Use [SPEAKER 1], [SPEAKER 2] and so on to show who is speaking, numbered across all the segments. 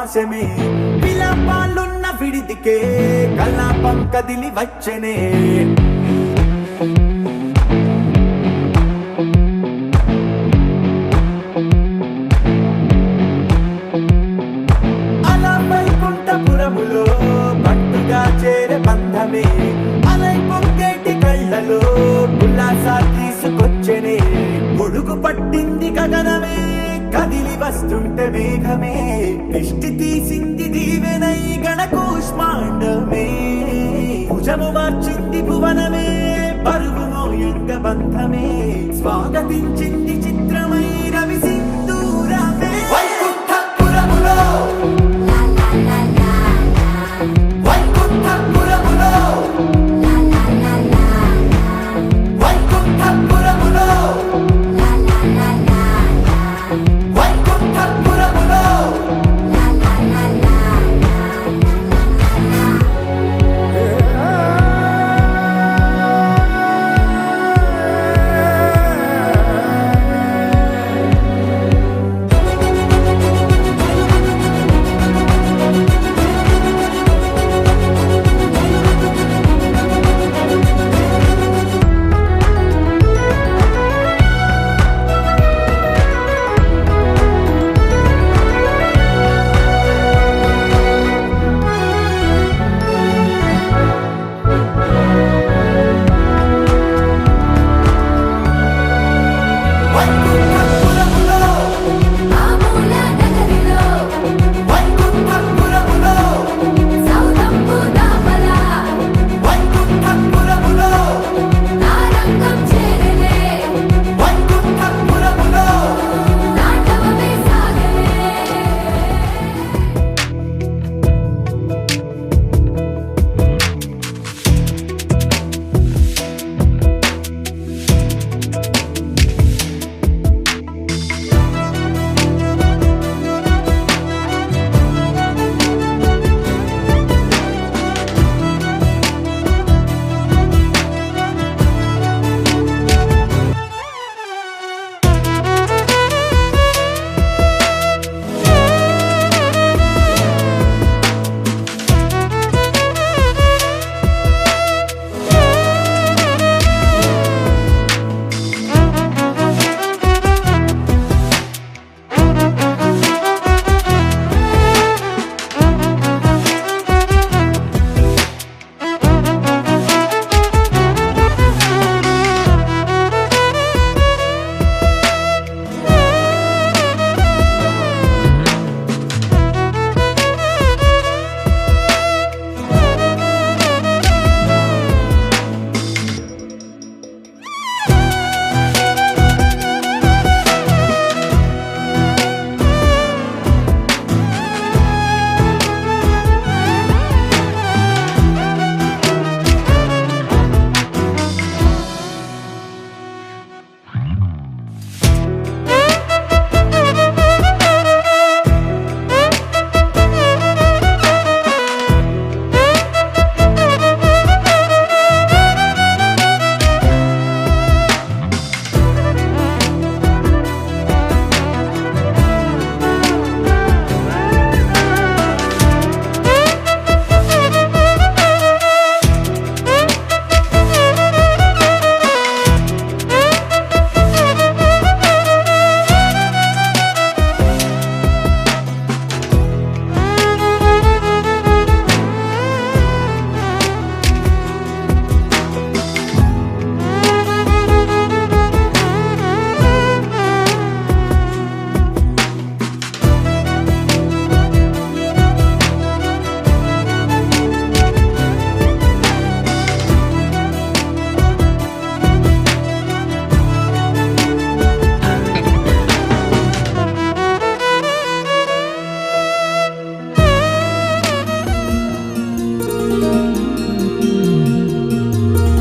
[SPEAKER 1] పాశమే విలాపాలున్న విడిదికే కలాపం కదిలి వచ్చనే అలా వైకుంఠపురములో పట్టుగా చేరే బంధమే అలై పొంగేటి కళ్ళలో ఉల్లాసా తీసుకొచ్చనే గొడుగు పట్టింది గగనమే కదిలి వస్తుంటే మేఘమే దృష్టి తీసింది దీవెనై గణకూష్మాండమే భుజము మార్చింది భువనమే పరువు మోయంగ బంధమే స్వాగతించింది చిత్రమై రవి సింధూరమే వైకుంఠపురములో వైకుంఠపురములో వైకుంఠపురములో వైకుంఠపురములో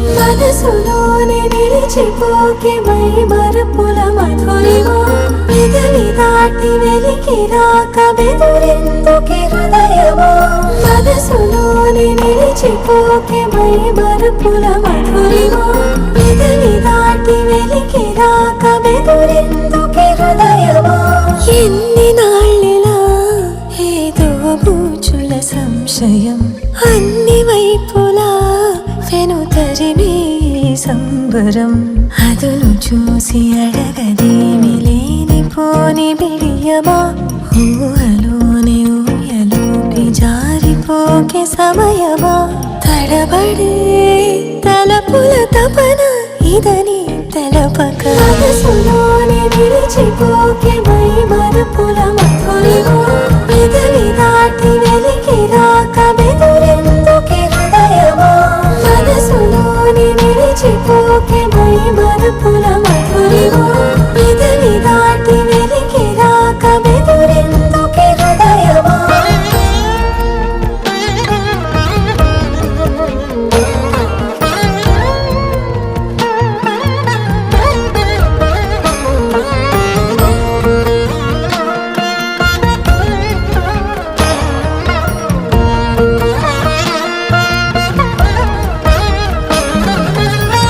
[SPEAKER 2] మనసులోనే నిలిచిపోకే మై మరపుల మధురిమా పెదవి దాటి వెలికి రాక బెదురెందుకే హృదయమా మనసులోనే నిలిచిపోకే మై మరపుల మధురిమా పెదవి దాటి వెలికి రాక బెదురెందుకే హృదయమా ఎన్ని నాళ్ళిలా ఏదో ఉంగరం అదును చూసి అడగదేమి లేనిపోని బిడియమా ఊహలోని ఊయలోకి జారిపోకే సమయమా తడబడే తలపుల తపన ఇదని తెలపక మనసులోని నిలిచిపోకే మై మరపుల మధురిమా పెదవి దాటి వెలికి రాక బెదురెందుకే హృదయమా మనసులోని నిలిచిపోకే మై మరపుల మధురిమా పెదవి దాటి వెలికి రాక బెదురెందుకే హృదయమా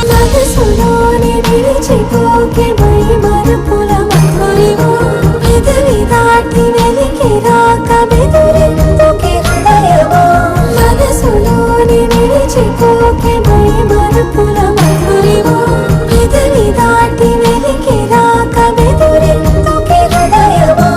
[SPEAKER 2] మనసులోని నిలిచిపోకే మై మరపుల మధురిమా పెదవి దాటి వెలికి రాక బెదురెందుకే హృదయమా మనసులోని నిలిచిపోకే మై మరపుల మధురిమా పెదవి దాటి వెలికి రాక బెదురెందుకే హృదయమా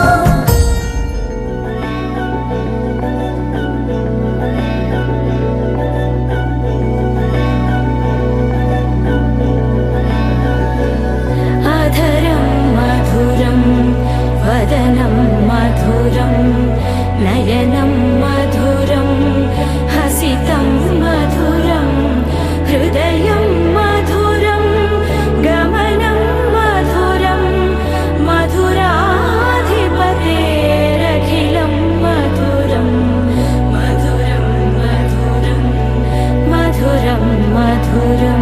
[SPEAKER 3] అధరం మధురం వదనం మధురం నయనం మధురం హసితం మధురం హృదయం మధురం గమనం మధురం మధురాధిపతేరఖిలం మధురం మధురం మధురం మధురం మధురం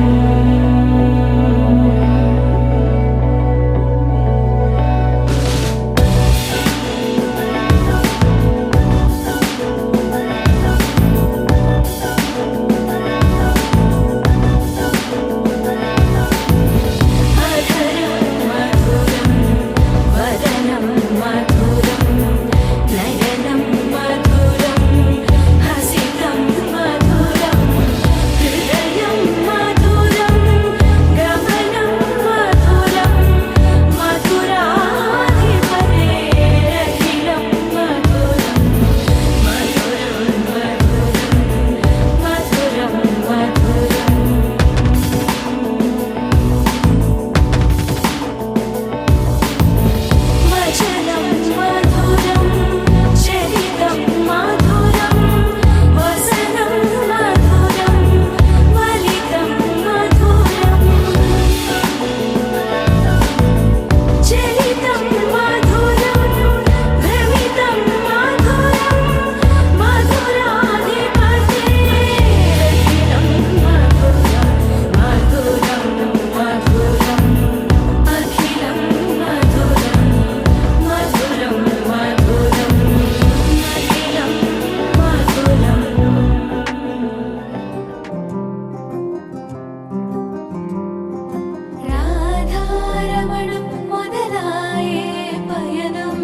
[SPEAKER 3] రాధారమణం మొదలాయే పయనం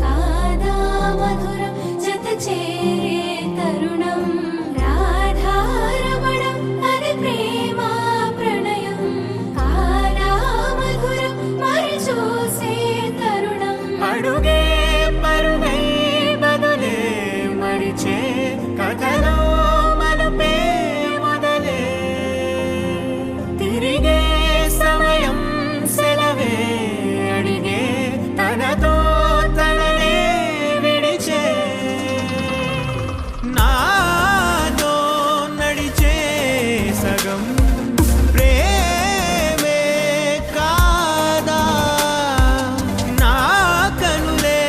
[SPEAKER 3] కాదా మధురం జత చేరే తరుణం రాధారమణం అది ప్రేమ ప్రణయం కాదా మధురం మరి చూసే తరుణం
[SPEAKER 1] అడుగే పరుగై బదులే మరిచే కథలో మలుపే మొదలే తిరిగే సమయం సెలవే అడిగే తనతో తననే విడిచే నాతో నడిచే సగం ప్రేమే కాదా నా కనులే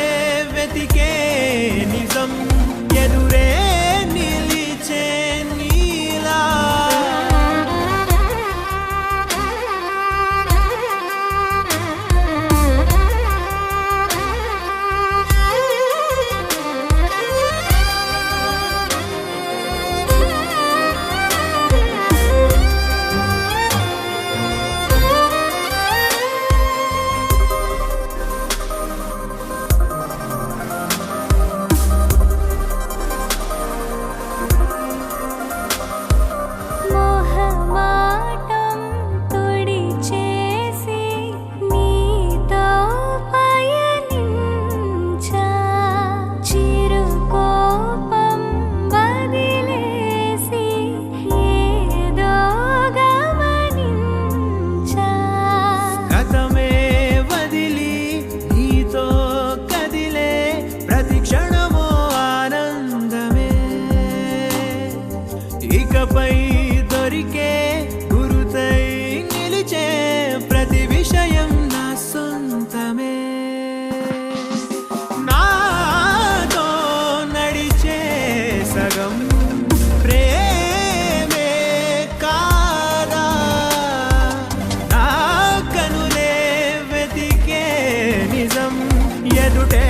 [SPEAKER 1] ఎదుటే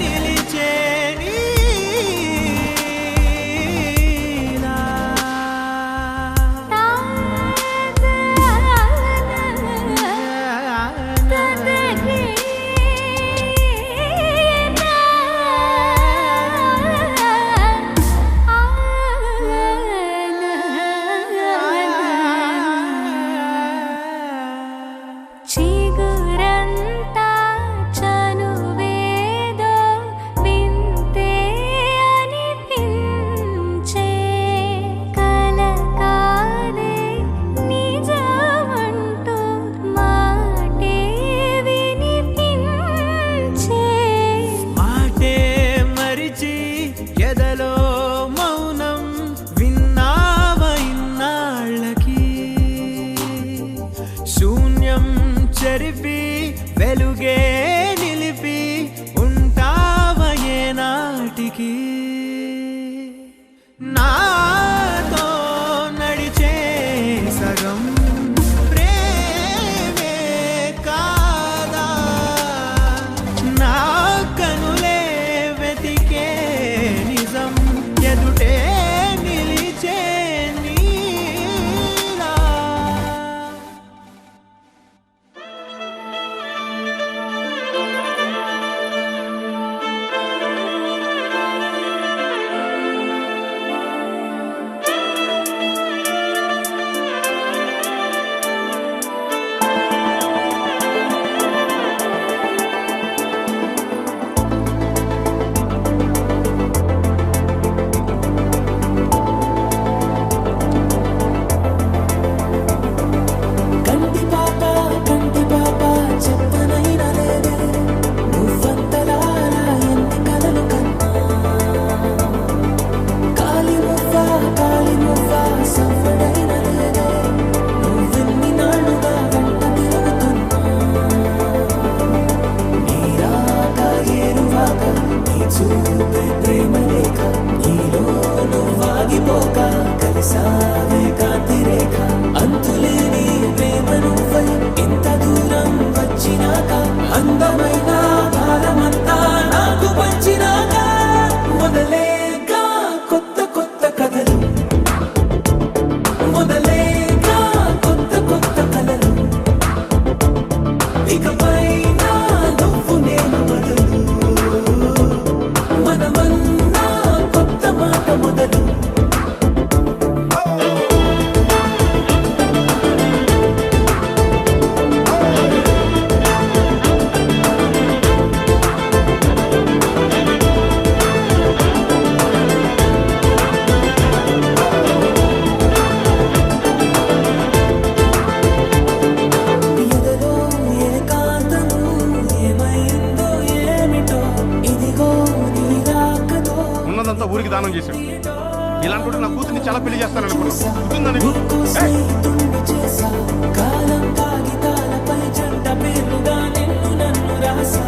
[SPEAKER 1] నిలిచే నీలా.
[SPEAKER 2] చిగురంతా చనువేదో వింతే అనిపించే కలకాదే నిజమంటూ మాటే వినిపించే
[SPEAKER 1] మాటే మరిచి ఎదలో మౌనం విన్నావ ఇన్నాళ్ళకి శూన్యం చెరిపి వెలుగే నిలిపి ఉంటావ ఏనాటికి నాతో నడిచే సగం ప్రేమే కాదా నా కనులే వెతికే నిజం ఎదుటే నిలిచే నీలా.
[SPEAKER 4] కంటి పాప చెప్పనైనా లేదే నువ్వంతలారా ఎన్ని కలలు కన్నా కాలి మువ్వ సవ్వడైన లేదే నువ్వెన్ని నాళ్ళుగా వెంట తిరుగుతున్నా నీరాక ఏరువాక నీ చూపే ప్రేమ లేక నీలో నువ్వాగిపోక కలిసావే కాంతి రేఖ అంతులేని ప్రేమ నువ్వై ఎంత దూరం వచ్చినాక అందమైన భారమంతా నాకు పంచినాక మొదలేగా కొత్త కొత్త కథలు మొదలేగా కొత్త కొత్త కలలు ఇకపైన నువ్వు నేను మొదలు మనమన్నా కొత్త మాట మొదలు ఎదలో ఏకాంతము ఏమైందో ఏమిటో ఇదిగో నీ రాకతో
[SPEAKER 5] ఉన్నదంతా ఊరికి దానం చేశాడు. ఇలాంటి నా కూతుర్ని చాలా పెళ్లి చేస్తాననుకున్నాను.
[SPEAKER 4] నీకు స్నేహితుణ్ణి చేసా కాలం కాగితాలపై జంట పేర్లుగా నిన్ను నన్ను రాసా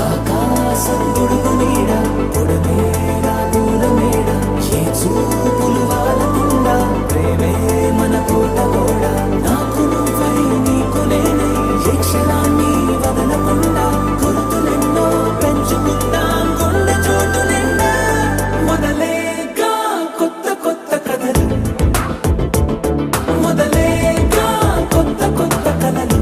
[SPEAKER 4] ఆకాశం గొడుగు నీడ పొడమేడా పూల మేడ ఏ చూపులు వాలకుండా ప్రేమే మన కోట గోడ నాకు నువ్వై నీకు నేనై ఏ క్షణాన్ని వదలకుండా గుర్తులెన్నో పెంచుకుందాం గుండె చోటు నిండా మొదలేగా కొత్త కొత్త కథలు మొదలేగా కొత్త కొత్త కలలు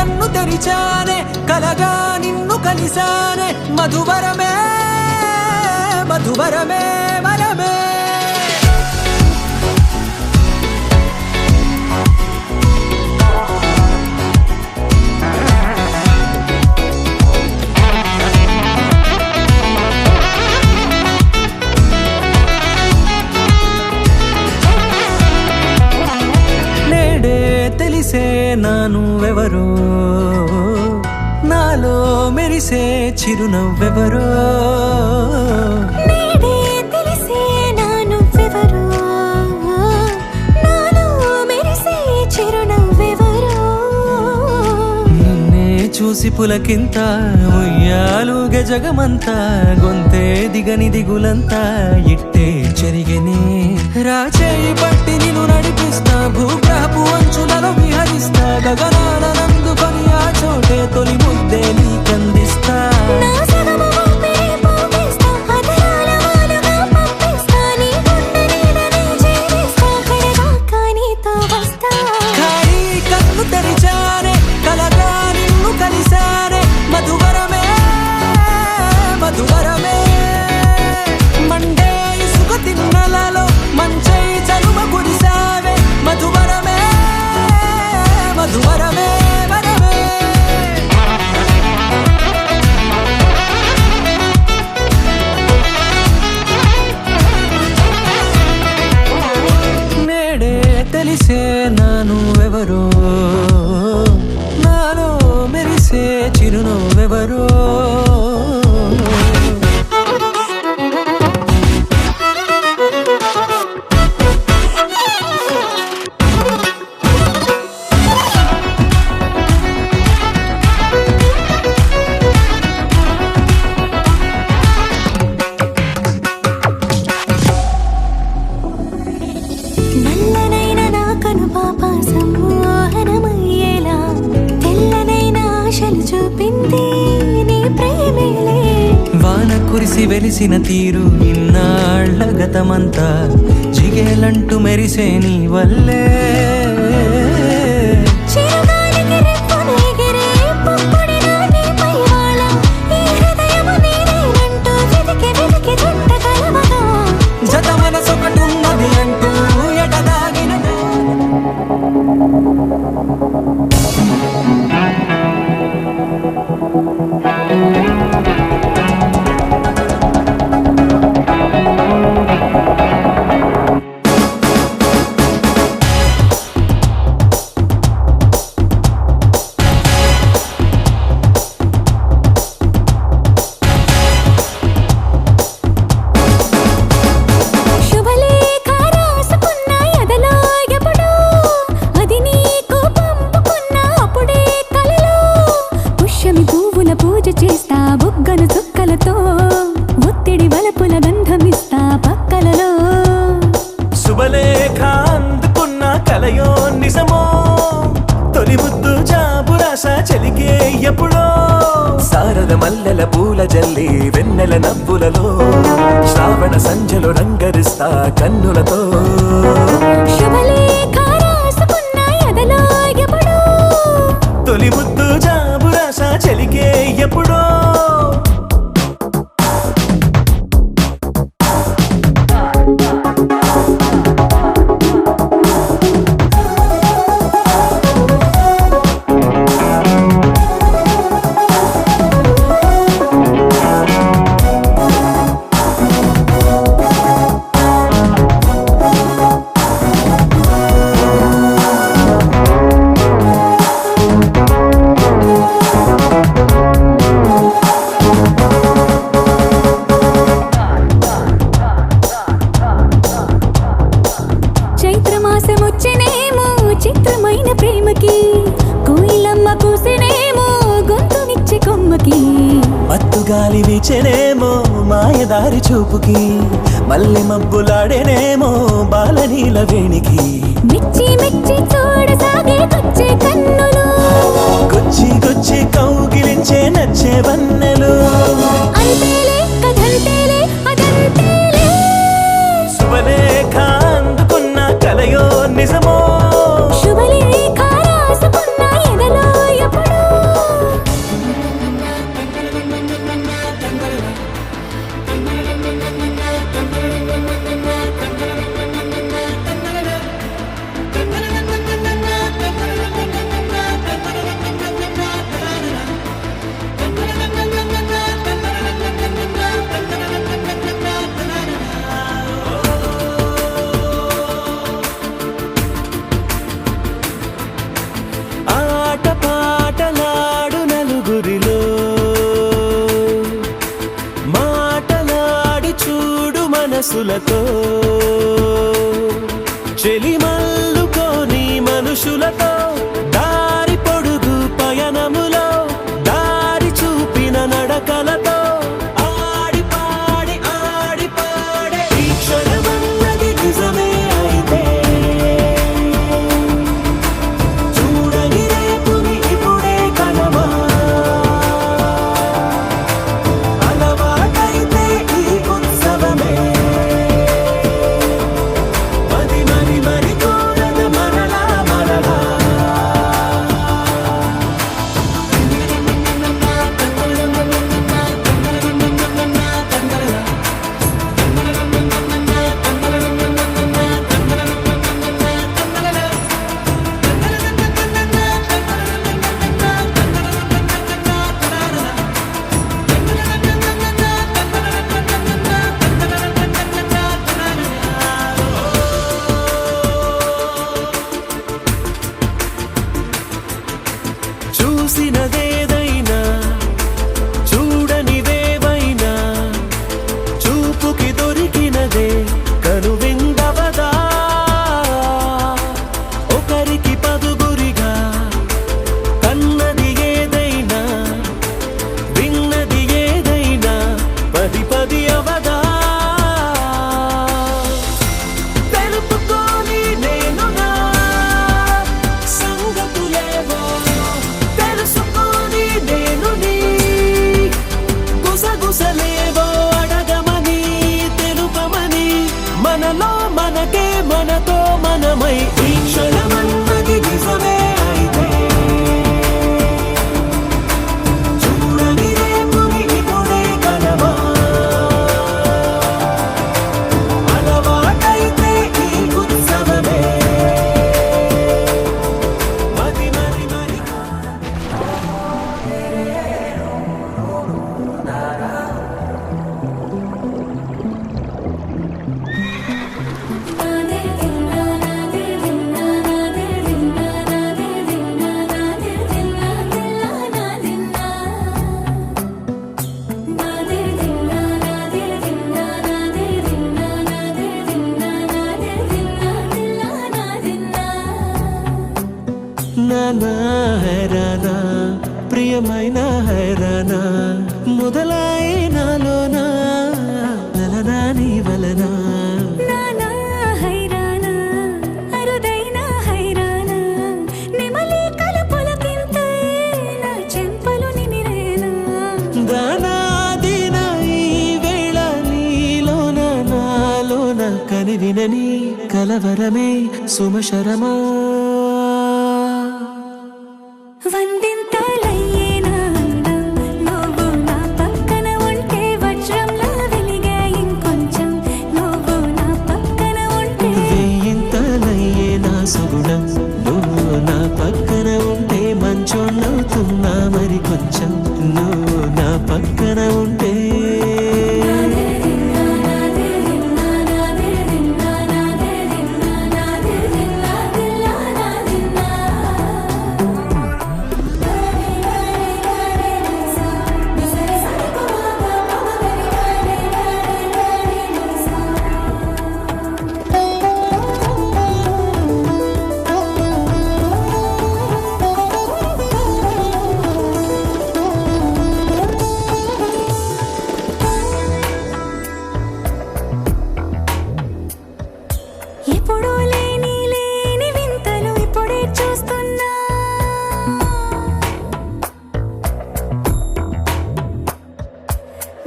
[SPEAKER 4] కన్ను తెరిచానే కలగా నిన్ను కలిసానే మధువరమే మధువరమే వరమే నేడే తెలిసే నానువెవరో నాలో మెరిసే చిరునవ్వెవరో
[SPEAKER 2] నేడే తెలిసే నానువ్వెవరో నాలో మెరిసే చిరునవ్వెవరో
[SPEAKER 4] నిన్నే చూసి పులకింత ఉయ్యాలుగ జగమంతా గొంతే దిగని దిగులంతా ఇట్టే చెరిగెనే రాచేయి పట్టి నిన్ను నడిపిస్తా భూగ్రహపు అంచులలో విహరిస్తా గగనాల నందుకొని ఆ చోటే తొలి ముద్దే నీకందిస్తా
[SPEAKER 2] నా సగము ఊపిరి పోగేస్తా అధరాల వాలుగా పంపిస్తా నీ గుండె నీడనే చేరిస్తా కడదాకా నీతో వస్తా
[SPEAKER 4] ఖాళీ కన్ను తెరిచానే కలగా నిన్ను కలిసానే మధువరమే మధువరమే మండే ఇసుక తిన్నలలో మంచై చలువ కురిసావే మధువరమే మధువరమే వరమే నేడే తెలిసే నానువెవరో నాలో మెరిసే చిరునవ్వెవరో
[SPEAKER 2] నల్లనైన నా కనుపాప సమ్మోహనమయ్యేలా తెల్లనైన ఆశలు చూపింది నీ ప్రేమేలే
[SPEAKER 4] వాన కురిసి వెలిసిన తీరు ఇన్నాళ్ల గతమంతా జిగేలంటూ మెరిసే నీ వల్లే
[SPEAKER 2] చిరుగాలికి రెప్పను ఎగిరే పుప్పొడిన నీపై వాళ ఈ హృదయము నీదేనంటూ వెతికి వెతికి జంట కలవగా
[SPEAKER 4] జత మనసొకటున్నది అంటూ ఎడదాగిన
[SPEAKER 2] శుభలేఖ రాసుకున్న ఎదలో ఎప్పుడో అది నీకు పంపుకున్న అప్పుడే కలలో పుష్యమి పువ్వుల పూజ చేస్తా బుగ్గను చుక్కలతో ఒత్తిడి వలపుల గంధమిస్తా పక్కలలో
[SPEAKER 4] శుభలేఖ అందుకున్న కలయో నిజమో తొలి ముద్దు జాబురాస చెలికే ఎప్పుడో శారద మల్లెల పూల జల్లి వెన్నెల నవ్వులలో శ్రావణ సంధ్యలో రంగరిస్తా కన్నులతో
[SPEAKER 2] శుభలేఖ రాసుకున్న ఎదలో ఎప్పుడో
[SPEAKER 4] తొలి ముద్దు జాబురాస చెలికే ఎప్పుడో
[SPEAKER 2] చైత్రమాసమొచ్చినేమో చిత్రమైన ప్రేమకి కోయిలమ్మ కూసినేమో గొంతునిచ్చే కొమ్మకి
[SPEAKER 4] మత్తుగాలి వీచెనేమో మాయదారి చూపుకి మల్లె మబ్బులాడేనేమో బాలనీల వేణికి
[SPEAKER 2] మెచ్చి మెచ్చి చూడసాగే కొచ్చే కన్నులు
[SPEAKER 4] గుచ్చి గుచ్చి కౌగిలించే నచ్చే వన్నెలు
[SPEAKER 2] అంతేలే కథంతేలే అదంతేలే
[SPEAKER 4] శుభలేఖ అందుకున్న కలయో నిజమో
[SPEAKER 2] శుభలేఖ రాసుకున్న ఎదలో ఎప్పుడో
[SPEAKER 4] సొగసులతో చెలిమల్లుకోని మనుషులతో దారి పొడుగు పయనములో దారి చూపిన నడకలతో ఆడి పాడే ఈ క్షణమన్నది నిజమే అయితే చూడని రేపుని ఇప్పుడే కనవా అలవాటైతే ఈ ఉత్సవమే మరి కోరద మరలా చూసినదేదైనా చూడనిదేవైనా చూపుకి దొరికినదే కనువిందవదా ఒకరికి పదుగురిగా కన్నది ఏదైనా విన్నది ఏదైనా పది అవదా తెలుపుకోని నేను నా సంగతులేవో తెలుసుకొని నేను నీ గుసగుసలేవో అడగమని తెలుపమని మనలో మనకే మనతో మనమై ఈ క్షణమన్నది నిజమే అయితే చూడని రేపుని ఇప్పుడే కనవా అలవాటైతే ఈ ఉత్సవమే మరి నానా హైరానా ప్రియమైన హైరానా మొదలాయి నాలోనా నలనా నీ వలనా
[SPEAKER 2] నానా హైరానా అరుదైన హైరానా నెమలి కలుపులకింతే నా చెంపలు నిమిరేనా
[SPEAKER 4] దానాదిన ఈ వేళ నీలోన నాలోన కనివినని కలవరమే సుమశరమా
[SPEAKER 2] వందింతలయ్యేనా అందం నువ్వు నా పక్కన ఉంటే వజ్రంలా వెలిగే ఇంకొంచెం నువ్వు నా పక్కన ఉంటే
[SPEAKER 4] వేయింతలయ్యే నా సుగుణం నువ్వు నా పక్కన ఉంటే మంచోళ్ళవుతున్నా మరి కొంచెం నువ్వు నా పక్కన ఉంటే
[SPEAKER 2] ఎప్పుడూ లేని వింతలు ఇప్పుడే చూస్తున్నా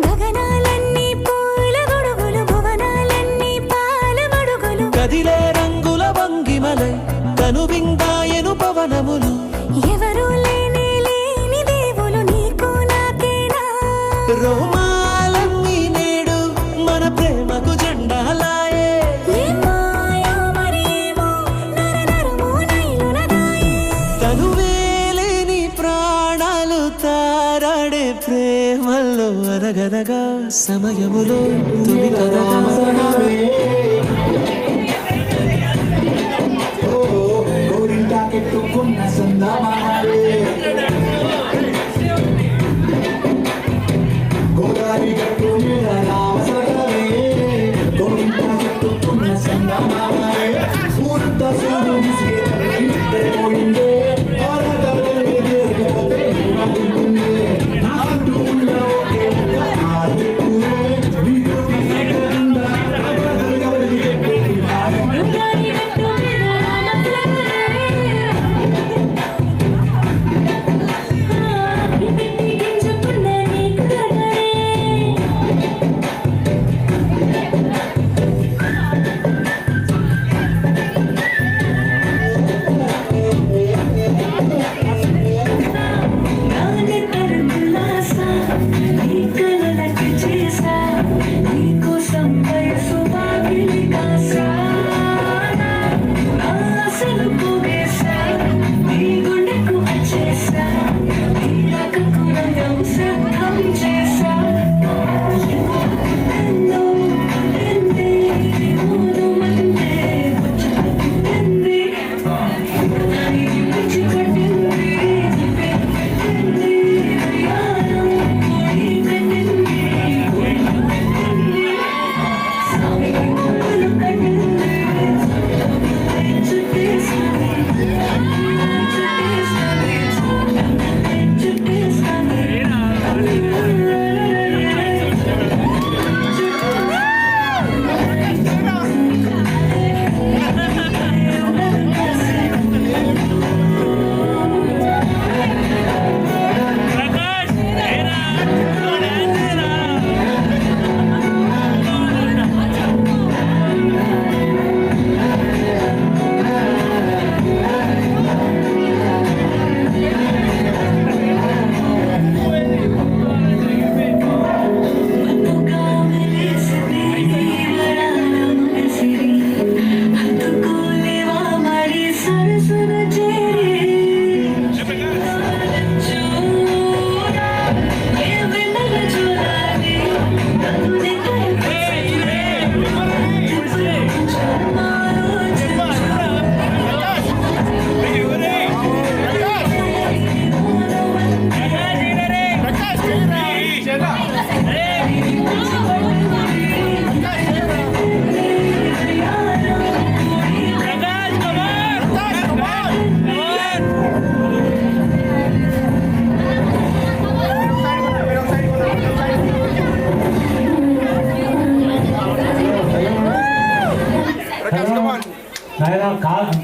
[SPEAKER 2] గగనాలన్నీ పూల గొడుగులు భువనాలన్నీ పాల మడుగులు
[SPEAKER 4] కదిలే రంగుల వంగిమలై కనువిందాయను పవనములు
[SPEAKER 2] ఎవరూ లేని దేవులు నీకు నాకేనా
[SPEAKER 4] రోమాలన్నీ నేడు మన ప్రేమకు జెండాలాయే
[SPEAKER 2] ఏ మాయో మరేమో నరనరమో నైలునదాయే
[SPEAKER 4] తనువేలేని ప్రాణాలు తారాడే ప్రేమల్లో అరగరగా సమయములో తుది కదగా
[SPEAKER 6] పెట్టుకున్న సందమాలే గోదారి గట్టు మీద రావసరమే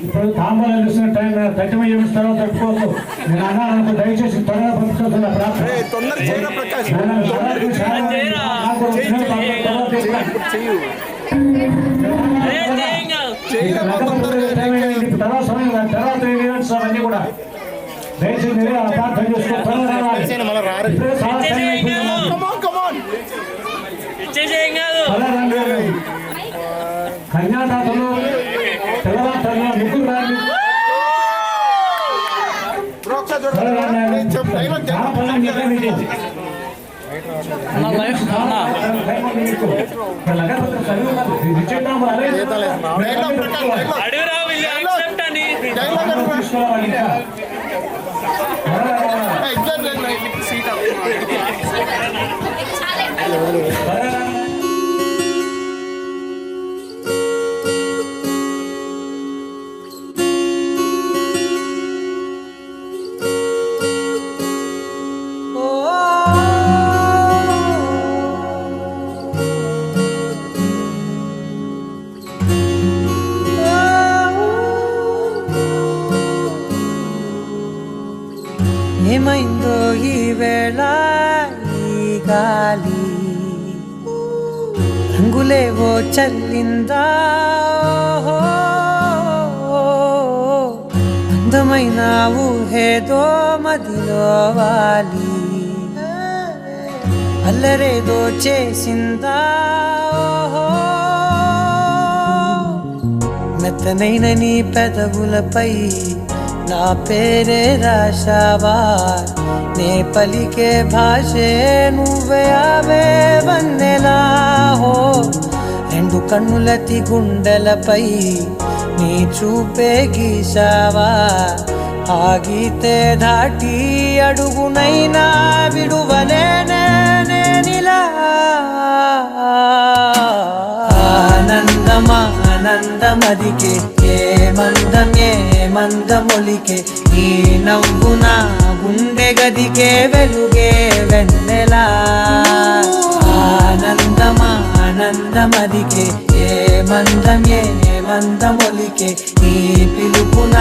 [SPEAKER 7] ఇప్పుడు తాంబూలం చూసిన టైం తట్టిమ ఏమిస్ తర్వాత తట్టుకోవచ్చు నేను అన్నాను దయచేసి త్వరగా పంపించుకోవాల్సిన ప్రార్థన తర్వాత సమయం తర్వాత ఈవెంట్స్ అవన్నీ కూడా దయచేసి మీరే ఆ ప్రార్థన చేసుకో కన్యాదాతలు తెల్లవారుతల్లో ముగ్గురు రాని
[SPEAKER 1] ఏమైందో ఈ వేళ ఈ గాలి రంగులేవో చల్లిందా అందమైన ఊహేదో మదిలో వాలి అల్లరేదో చేసిందా మెత్తనైన నీ పెదవులపై నా పేరే రాశావా నే పలికే భాషే నువ్వే అవే వన్నెలా హో రెండు కన్నులతి గుండెలపై నీ చూపే గీశావా ఆగితే దాటి అడుగునైనా విడువలేనే నేనిలా ఆనందమా ఆనందమదికే ఏ మందమొలికే ఈ నవ్వున గుండె గదికే వెలుగే వెన్నెలా ఆనందమా ఆనందమదికే ఏ మందమొలికే ఈ పిలుపున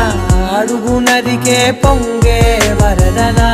[SPEAKER 1] అడుగునదికే పొంగే వరదలా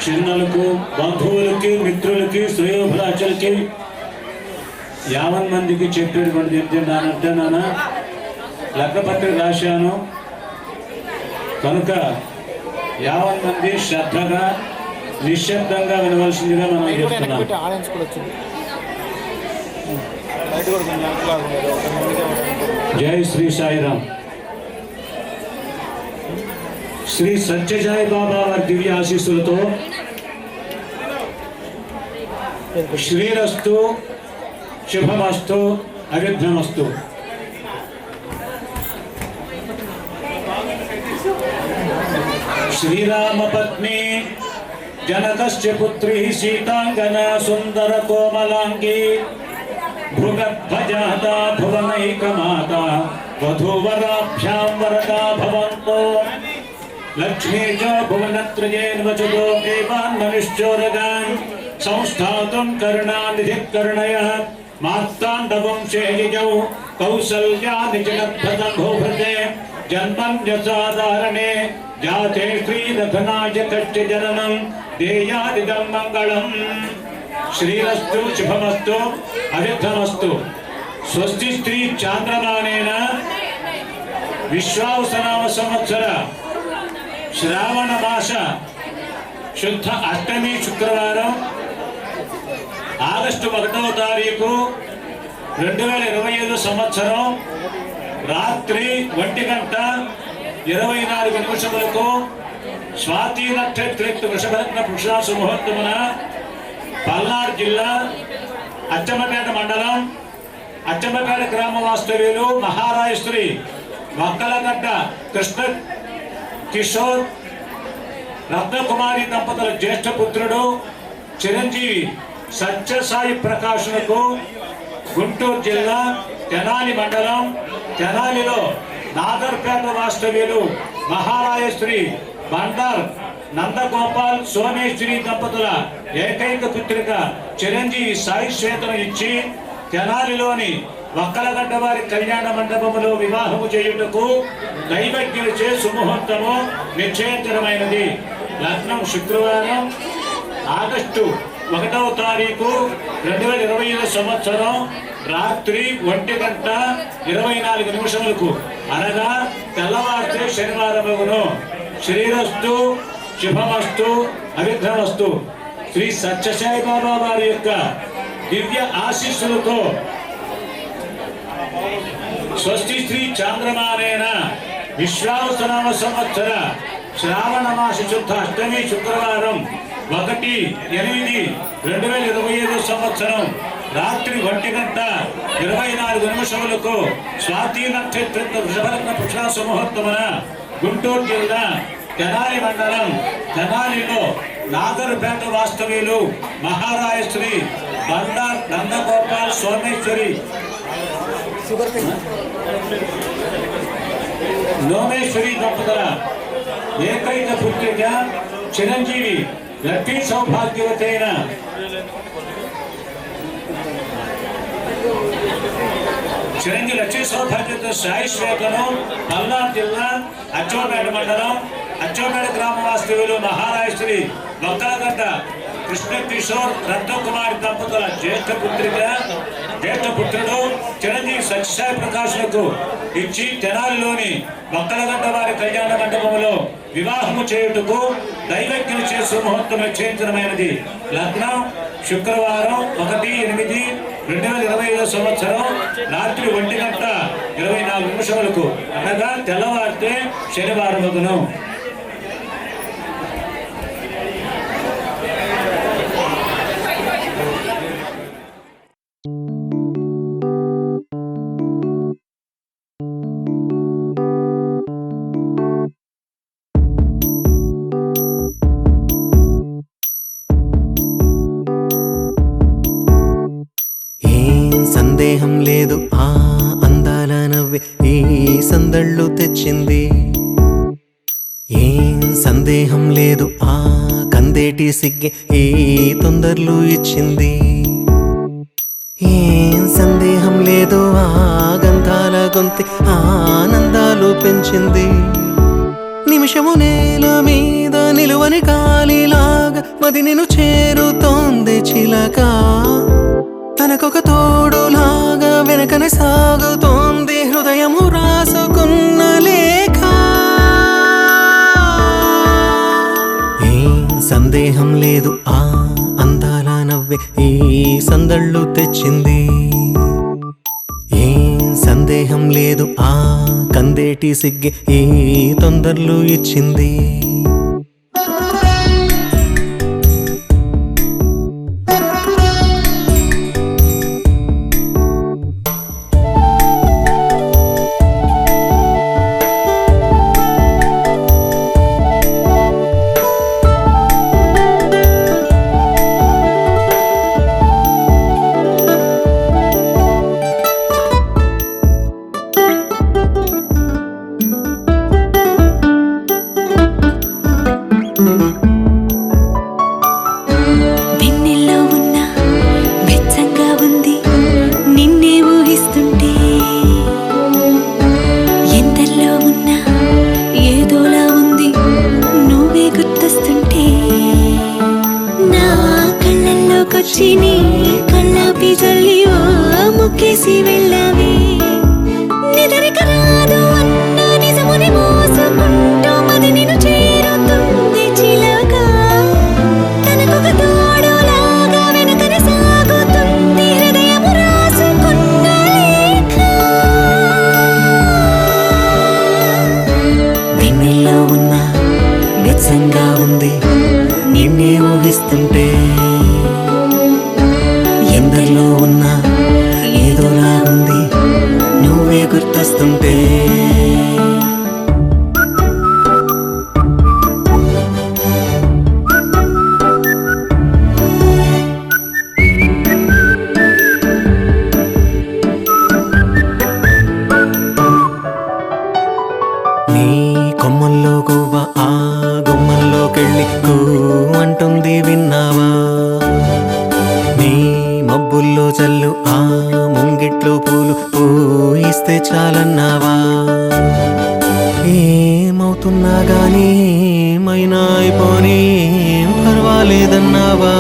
[SPEAKER 7] చిన్నలకు బంధువులకి మిత్రులకి శ్రేయోభిలాషులకి 50 మందికి చెప్పేటువంటి ఏంటంటే నాన్న లెక్కపత్రిక రాశాను కనుక 50 మంది శ్రద్ధగా నిశ్శబ్దంగా వినవలసిందిగా మనం చెప్తున్నాం. జై శ్రీ సాయిరామ్. శ్రీ సత్యసాయి బాబా వారి దివ్య ఆశీస్సులతో శ్రీరస్తు శుభమస్తు అవిఘ్నమస్తు. శ్రీరామపత్ని జనకస్య పుత్రి సీతాంగనా సుందర కోమలాంగి భృగధ్వజాత భువనైకమాత వధూవరాభ్యాం వరదా భవంతో లక్ష్మీ చ భువనత్రయేన్వచతో దేవాన్మనుష్యోరగాన్ సంస్థాతుం కరుణానిధి కరుణయః మార్తాండవంశే యజౌ కౌసల్యా నిజనద్భృతే జన్మన్యసాధారణే జాతే శ్రీరఘునాయకస్య జననం దేయాదిదం మంగళం. శ్రీరస్తు శుభమస్తు అవిఘ్నమస్తు. స్వస్తి శ్రీ చాంద్రమానేన విశ్వావసనామ సంవత్సర శ్రావణ మాస శుద్ధ అష్టమి శుక్రవారం ఆగస్టు 1వ తారీఖు 2025 సంవత్సరం రాత్రి 1:24 స్వాతి నక్షత్ర వృషభరత్న పురుషాసు ముహూర్తమున పల్నాడు జిల్లా అచ్చంపేట మండలం అచ్చంపేట గ్రామ వాస్తవ్యులు మహారాయశ్రీ వక్కలగడ్డ కృష్ణ కిషోర్ రత్నకుమారి దంపతుల జ్యేష్ఠ పుత్రుడు చిరంజీవి సత్యసాయి ప్రకాశునకు గుంటూరు జిల్లా తెనాలి మండలం తెనాలిలో నాగర్పేట వాస్తవ్యులు మహారాయశ్రీ బండార్ నందగోపాల్ సోమేశ్వరి దంపతుల ఏకైక పుత్రిక చిరంజీవి సాయి శ్వేతను ఇచ్చి తెనాలిలోని వక్కలగడ్డ వారి కళ్యాణ మండపములో వివాహము చేయుటకు దైవజ్ఞులచే సుముహూర్తము నిశ్చయించడమైనది. లగ్నం శుక్రవారం ఆగస్టు 1వ తారీఖు 2025 సంవత్సరం రాత్రి 1:24 అనగా తెల్లవారితే శనివారమును. శ్రీరస్తు శుభమస్తు అవిఘ్నమస్తు. శ్రీ సత్యసాయి బాబా వారి యొక్క దివ్య ఆశీస్సులతో స్వస్తి శ్రీ చాంద్రమానేన విశ్వావసనామ సంవత్సర శ్రావణ మాస శుద్ధ అష్టమి శుక్రవారం 1/8/2025 సంవత్సరం రాత్రి 1:24 స్వాతి నక్షత్ర వృషభరత్న పురుషాసు ముహూర్తమున గుంటూరు జిల్లా తెనాలి మండలం తెనాలిలో నాగర్పేట వాస్తవ్యులు మహారాయశ్రీ బండార్ నందగోపాల్ సోమేశ్వరి నోమేశ్వరి దంపతుల ఏకైక పుత్రిక చిరంజీవి లక్ష్మీ సౌభాగ్యవతైన చిరంజీవి లక్ష్మీ సౌభాగ్యత సాయి శ్వేతను పల్నాడు జిల్లా అచ్చంపేట మండలం అచ్చంపేట గ్రామ వాస్తవ్యులు మహారాయశ్రీ వక్కలగడ్డ కృష్ణ కిషోర్ రత్నకుమారి దంపతుల జ్యేష్ఠ పుత్రుడు చిరంజీవి సత్యసాయి ప్రకాశులకు ఇచ్చి తెనాలిలోని వక్కలగడ్డ వారి కళ్యాణ మండపంలో వివాహము చేయుటకు దైవజ్ఞులు చేసే ముహూర్తం నిశ్చయించడమైనది. లగ్నం శుక్రవారం 1/8/2025 సంవత్సరం రాత్రి 1:24 అనగా తెల్లవారితే శనివారమును.
[SPEAKER 8] సందేహం లేదు ఆ అందాల నవ్వే ఈ సందళ్ళు తెచ్చింది. ఏం సందేహం లేదు ఆ కందేటి సిగ్గే ఈ తొందరలు ఇచ్చింది. ఏం సందేహం లేదు ఆ గంధాల గొంతి ఆనందాలు పెంచింది. నిమిషము నేల మీద నిలువని గాలిలాగా మది నిన్ను చేరుతోంది చిలక. తనకొక తోడులాగా వెనకనే సాగుతోంది హృదయము రాసుకున్న లేఖ. ఏం సందేహం లేదు ఆ అందాల నవ్వే ఈ సందళ్ళు తెచ్చింది. ఏం సందేహం లేదు ఆ కందేటి సిగ్గే ఈ తొందరలు ఇచ్చింది.
[SPEAKER 2] చేసి వెళ్ళవే నిదరిక రాదు అన్న నిజముని మోసుకుంటూ మది నిన్ను చేరుతుంది చిలక తనకొక తోడులాగా వెనుకనే సాగుతుంది హృదయము రాసుకున్న లేఖ
[SPEAKER 8] వెన్నెల్లో ఉన్న వెచ్చంగా ఉంది నిన్నే ఊహిస్తుంటే ఎందరిలో ఉన్నా ఏదోలా ఉంది నువ్వే గుర్తొస్తుంటే నీ కొమ్మల్లో గువ్వ ఆ గుమ్మల్లోకెళ్ళి కూ అంటుంది విన్నావా నీ మబ్బుల్లో చల్లు ఆ ముంగిట్లో పూలు పూయిస్తే చాలన్నావా ఏమవుతున్నా గానీ ఏమైనా అయిపోనీ ఏం పర్వాలేదన్నావా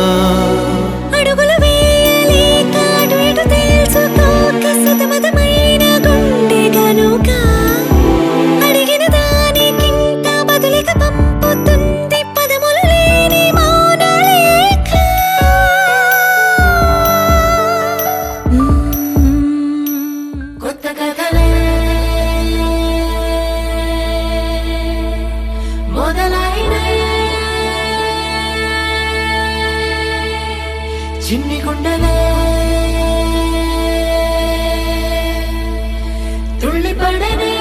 [SPEAKER 2] అడుగులు వేయలేక అటు ఇటు తేల్చుకోక సతమతమైన గుండె గనుక అడిగిన దానికింత బదులిక పంపుతుంది పదములు లేని మౌన లేఖ కొత్త కథలే చిన్ని గుండెలే తుళ్ళిపడనే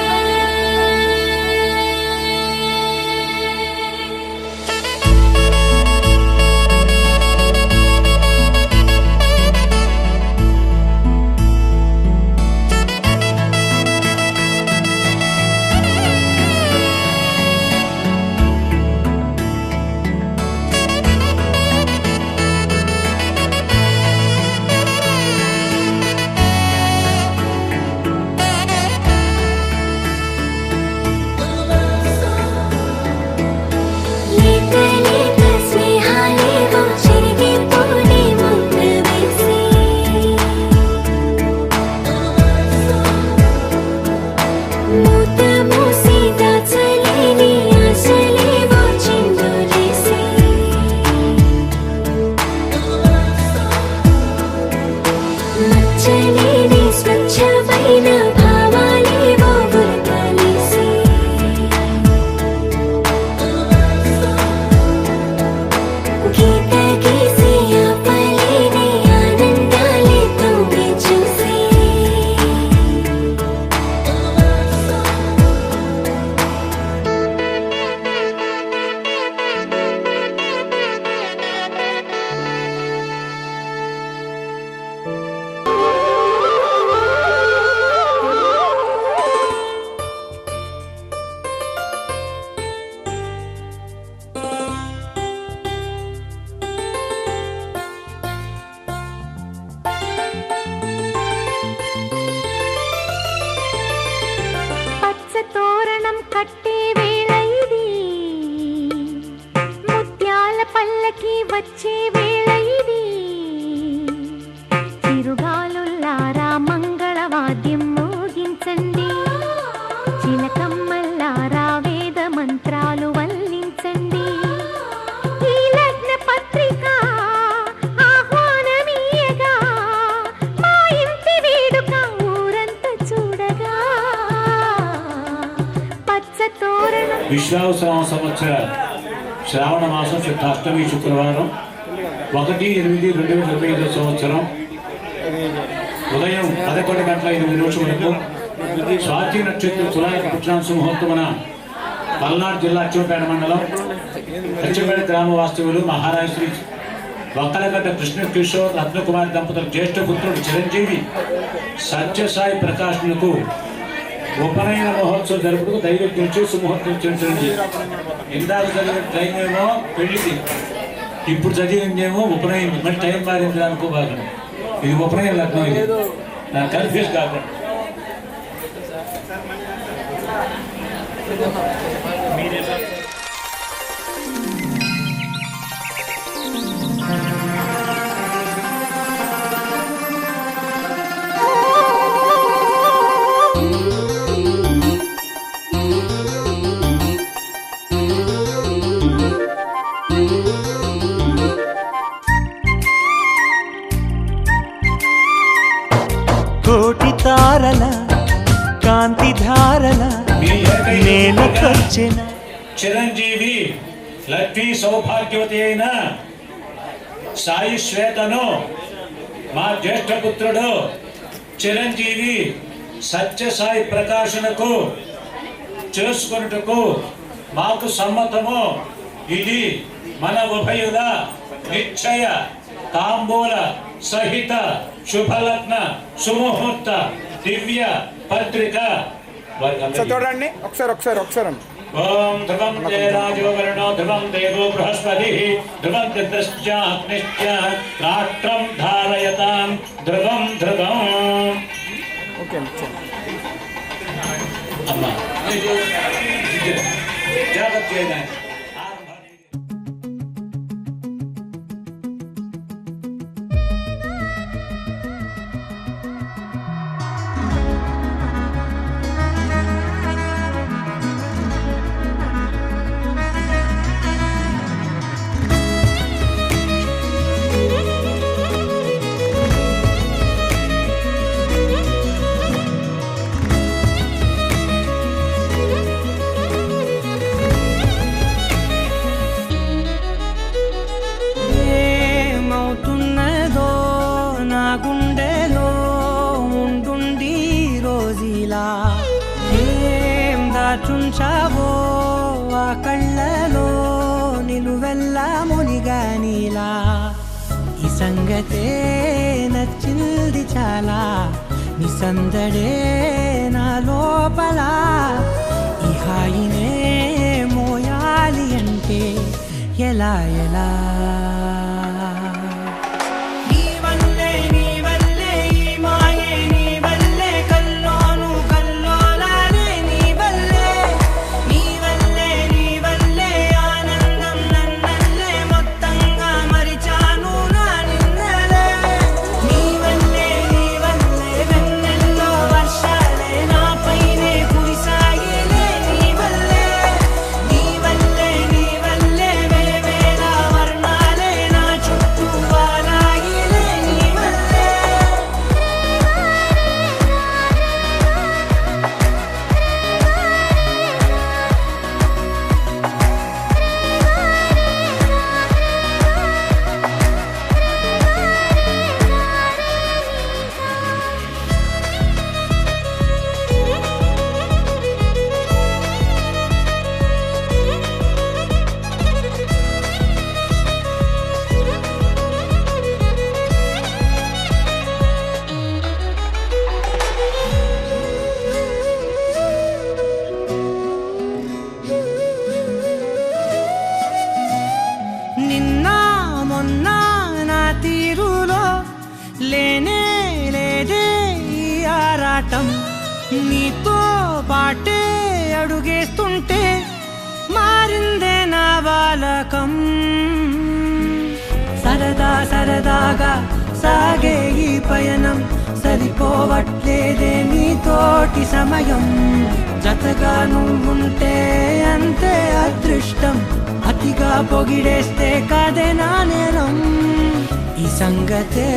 [SPEAKER 2] తోరణం కట్టే వేళ ఇది ముత్యాల పల్లకి వచ్చే వేళ ఇది చిరుగాలుల్లారా మంగళవాద్యం మోగించండి చిలకమ్మల్లారా వేద మంత్రాలు వల్లించండి ఈ లగ్న పత్రిక ఆహ్వానమీయగా మా ఇంటి వేడుక ఊరంతా చూడగా
[SPEAKER 7] విశ్వావస సంవత్సర శ్రావణ మాసం అష్టమి శుక్రవారం 1/8/2025 సంవత్సరం ఉదయం 11:08 స్వాతి నక్షత్రం తులాయక పుట్టినాంశ ముహూర్తమున పల్నాడు జిల్లా అచ్చంపేట మండలం అచ్చంపేట గ్రామ వాస్తవులు మహారాజ్ శ్రీ వక్కలగడ్డ కృష్ణ కిషోర్ రత్నకుమారి దంపతుల జ్యేష్ఠ పుత్రుడు చిరంజీవి సత్యసాయి ప్రకాష్కు ఉపనయన మహోత్సవం జరుపుటకు దైవజ్ఞం చేసి ముహూర్తం చేయించండి. ఇందాక చదివిన టైం ఏమో పెళ్లికి, ఇప్పుడు చదివిందేమో ఉపనయనం. మరి టైం మారింది అనుకో బాగా. ఇది ఉపనయన లగ్నం, ఇది నాకు కన్ఫ్యూజ్ కాకుండా.
[SPEAKER 1] తారల కాంతి ధారల నేలకొచ్చిన
[SPEAKER 7] చిరంజీవి లక్ష్మీ సౌభాగ్యవతి అయిన సాయి శ్వేతను మా జ్యేష్ఠ పుత్రుడు చిరంజీవి సత్యసాయి ప్రకాశనకు చేసుకొనుటకు మాకు సమ్మతము. ఇది మన ఉభయుల నిశ్చయ తాంబూల సహిత శుభలగ్న సుముహూర్త దివ్య పత్రిక.
[SPEAKER 5] చూడండి ఒకసారి
[SPEAKER 7] ఓం ధ్రువం రాజో వరుణో ధ్రువం దేవో బృహస్పతి ధ్రువం చంద్రశ్చాగ్నిశ్చ రాష్ట్రం ధారయతాం ధ్రువం ధ్రువం. అమ్మా జాగ్రత్త చేయండి.
[SPEAKER 1] ఏమవుతున్నదో నా గుండెలో ఉండుండి రోజులా ఏం దాచుంచావో ఆ కళ్ళలో నిలువెల్లా మునిగానిలా ఈ సంగతే నచ్చింది చాలా నిసందడే నా లోపల ఈ హాయినే మోయాలి అంటే ఎలా ఎలా నీ వల్లే ఈ మాయే నీ వల్లే కల్లోను కల్లోలానే నీ వల్లే ఆనందం నన్నల్లే మొత్తంగా మరిచాను నా నిన్నలే నీ వల్లే వెన్నెల్లో వర్షాలే నాపైనే కురిసాయిలే నీ వల్లే వేవేల వర్ణాలే నా చుట్టూ వాలాయిలే నీ వల్లే. నిన్న మొన్న నా తీరులో లేనే లేదే ఈ ఆరాటం నీతో పాటే అడుగేస్తుంటే మారిందే నా బాలకం సరదాగా సాగే ఈ పయనం సరిపోవట్లేదే నీతోటి సమయం జతగా నువ్వుంటే అంతే అదృష్టం అతిగా పొగిడేస్తే కాదే నా నేరం ఈ సంగతే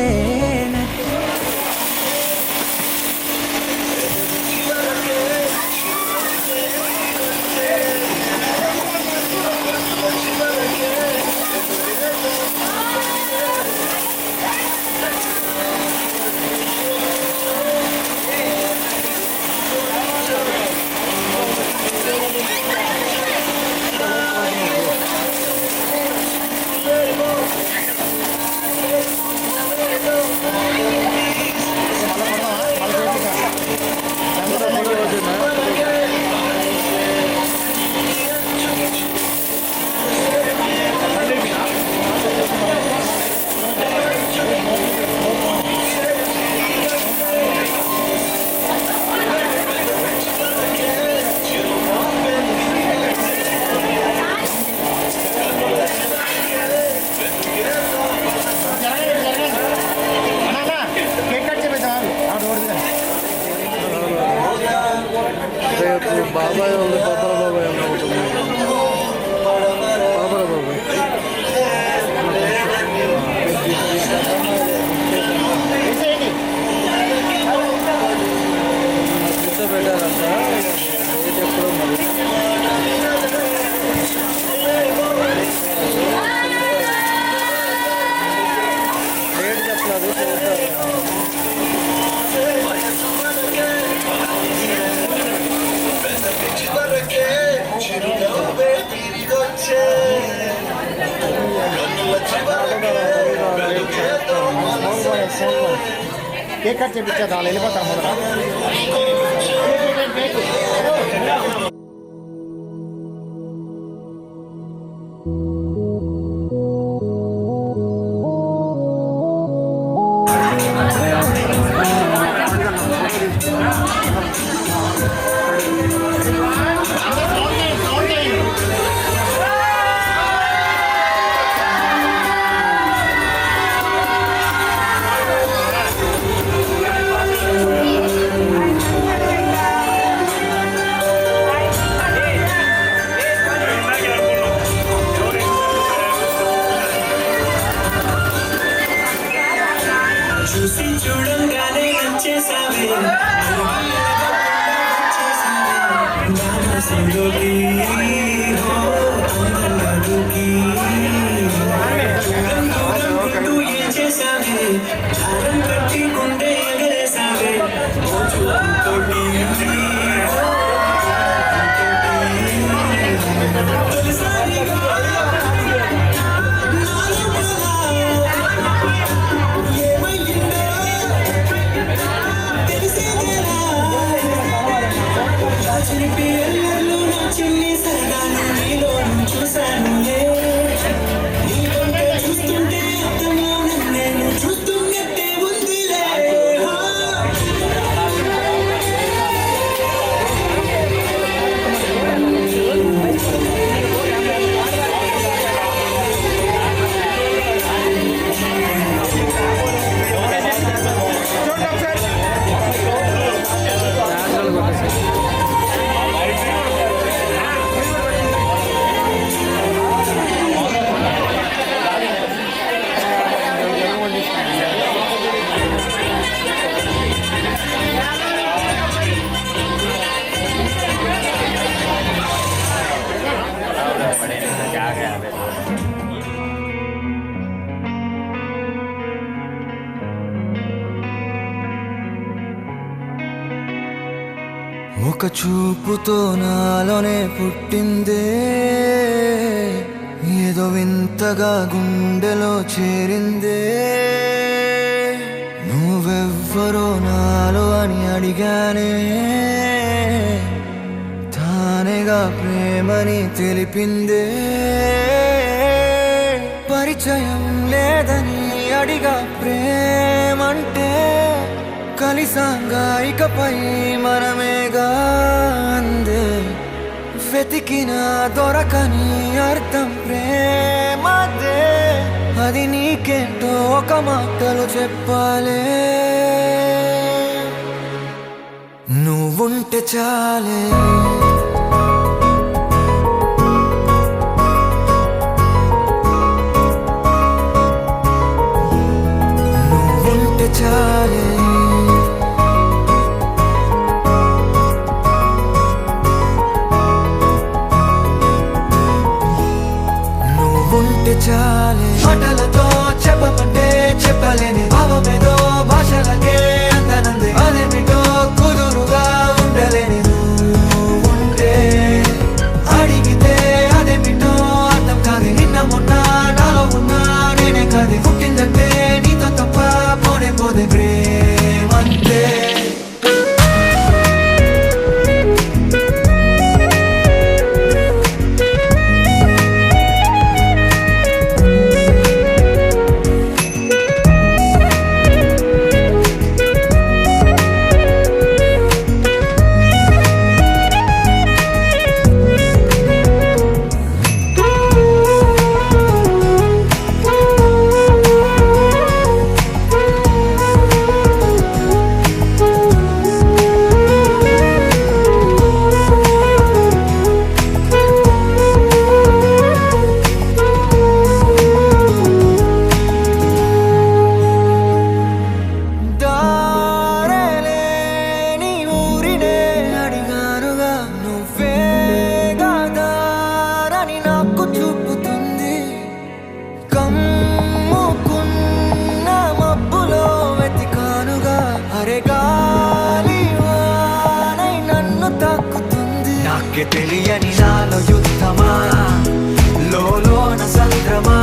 [SPEAKER 9] బాబాయ్ ఉంది పాపల బాబాయ్ అన్న ఉంటుంది పాపల బాబాయ్ కేక్ కట్ చేపించేద్దాం, వాళ్ళు వెళ్ళిపోతారు మొదట.
[SPEAKER 4] చూసి చూడంగానే నచ్చేసావే సంగోకి ఏం చేసావే దారం కట్టి గుండె ఎగరేసావే చిన్ని సరదాలు నీలో చూశాను చూస్తుంటే అర్థంలో నేను చూస్తున్నట్టే ఉందిలే
[SPEAKER 1] ఒక చూపుతో నాలోనే పుట్టిందే ఏదో వింతగా గుండెలో చేరిందే నువ్వెవ్వరో నాలో అని అడిగానే తానేగా ప్రేమని తెలిపిందే పరిచయం లేదని అడిగా ప్రేమంటే కలిసాంగా ఇకపై మనమేగా అందే వెతికిన దొరకని అర్థం ప్రేమదే అది నీకేంటో ఒక మాటలు చెప్పాలే నువ్వుంటే చాలే నువ్వుంటే చాలే ఉంటే చాలే మాటలతో చెప్పమంటే చెప్పలేని భావమేదో భాషలకే అందనంది అదేమిటో కుదురుగా ఉండలేని ఉంటే అడిగితే అదేమిటో అర్థం కాదు నిన్న మొన్న నాలో ఉన్నా నేనే కాదు పుట్టిందంటే నీతో తప్ప పోనే పోదే ప్రేమంతే తెలియని నాలో యుద్ధమా లోన సంద్రమా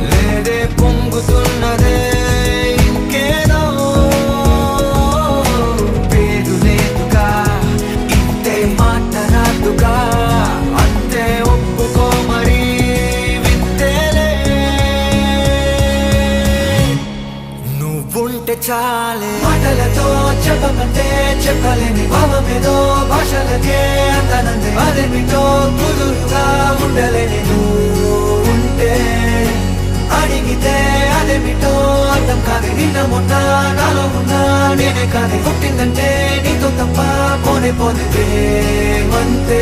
[SPEAKER 1] లేదే పొంగుతున్నదే ఇంకేదో చాలే మాటలతో చెప్పమంటే చెప్పలేని భావమేదో భాషలకే అందనందే అదేమిటో కుదురుగా ఉండలేని నువ్వు ఉంటే అడిగితే అదేమిటో అర్థం కాదు నిన్న మొన్న నాలో ఉన్నా నేనే కాదు పుట్టిందంటే నీతో తప్ప పోనే పోనే ప్రేమంతే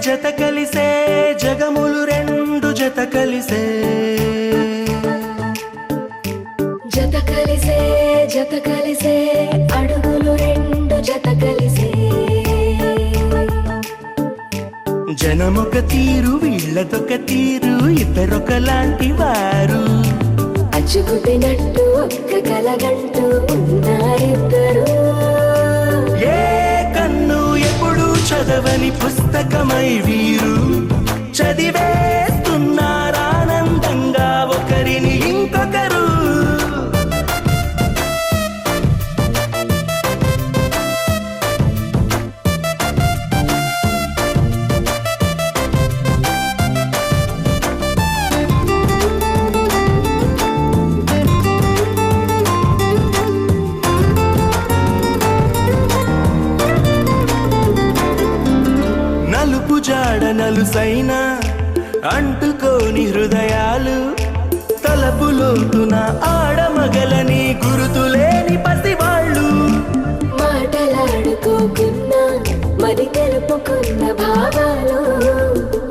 [SPEAKER 8] జత కలిసే జగములు రెండు జత కలిసే
[SPEAKER 3] జత కలిసే అడుగులు రెండు జత కలిసే
[SPEAKER 8] జనమొక తీరు వీళ్ళదొక తీరు ఇద్దరొకలాంటి వారు
[SPEAKER 3] అచ్చుకుతినట్టు ఒక్క కలగంటూ ఉన్నారిద్దరు
[SPEAKER 8] ఏ కన్ను ఎప్పుడు చదవని పుస్తకమై వీరు చదివేస్తున్నారానందంగా ఒకరిని ఇంకొకరు నలుపు జాడ నలుసైన అంటుకోని హృదయాలు తలపులోతున ఆడమగలని గురుతులేని పసివాళ్ళు
[SPEAKER 3] మాటలాడుకోకున్నా మరి తెలుపుకున్న భావాలు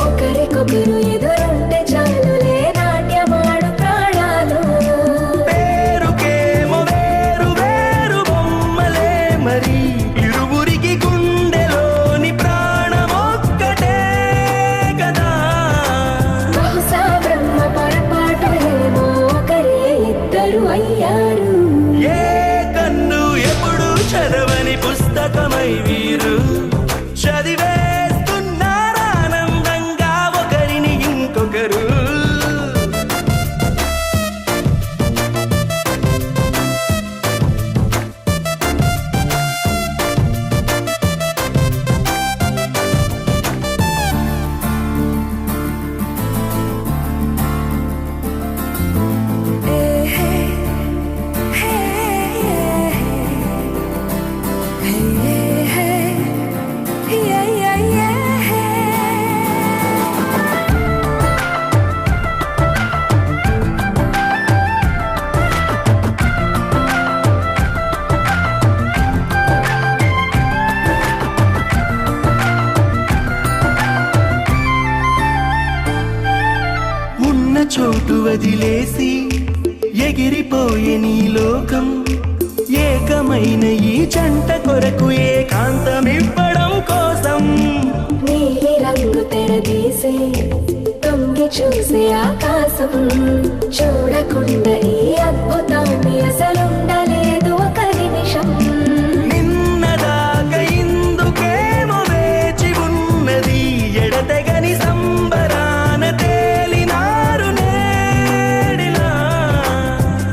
[SPEAKER 3] ఒకరికొకరు ఎదురుంటే చాలులే నాట్యమాడు ప్రాణాలు
[SPEAKER 8] పేరుకేమో వేరు వేరు బొమ్మలే మరి ఇరువురికి గుండెలోని ప్రాణమొక్కటే కదా
[SPEAKER 3] బహుశా బ్రహ్మ పొరపాటు ఏమో ఒకరే ఇద్దరు అయ్యారు
[SPEAKER 8] ఏ కన్ను ఎప్పుడు చదవని పుస్తకమై వీరు చదివేస్తున్నారానందంగా ఒకరిని ఇంకొకరు ఉన్న చోటు వదిలేసి ఎగిరిపోయే నీ లోకం ఏకమైన ఈ జంట కొరకు ఏకాంతమివ్వడం కోసం
[SPEAKER 3] నీలి రంగు తెరదీసే తొంగి చూసే ఆకాశం చూడకుండా ఈ అద్భుతాన్ని అసలుండలేదు ఒక నిమిషం
[SPEAKER 8] నిన్నదాకా ఇందుకేమో వేచి ఉన్నది ఎడతెగని సంబరాన తేలినారు నేడిలా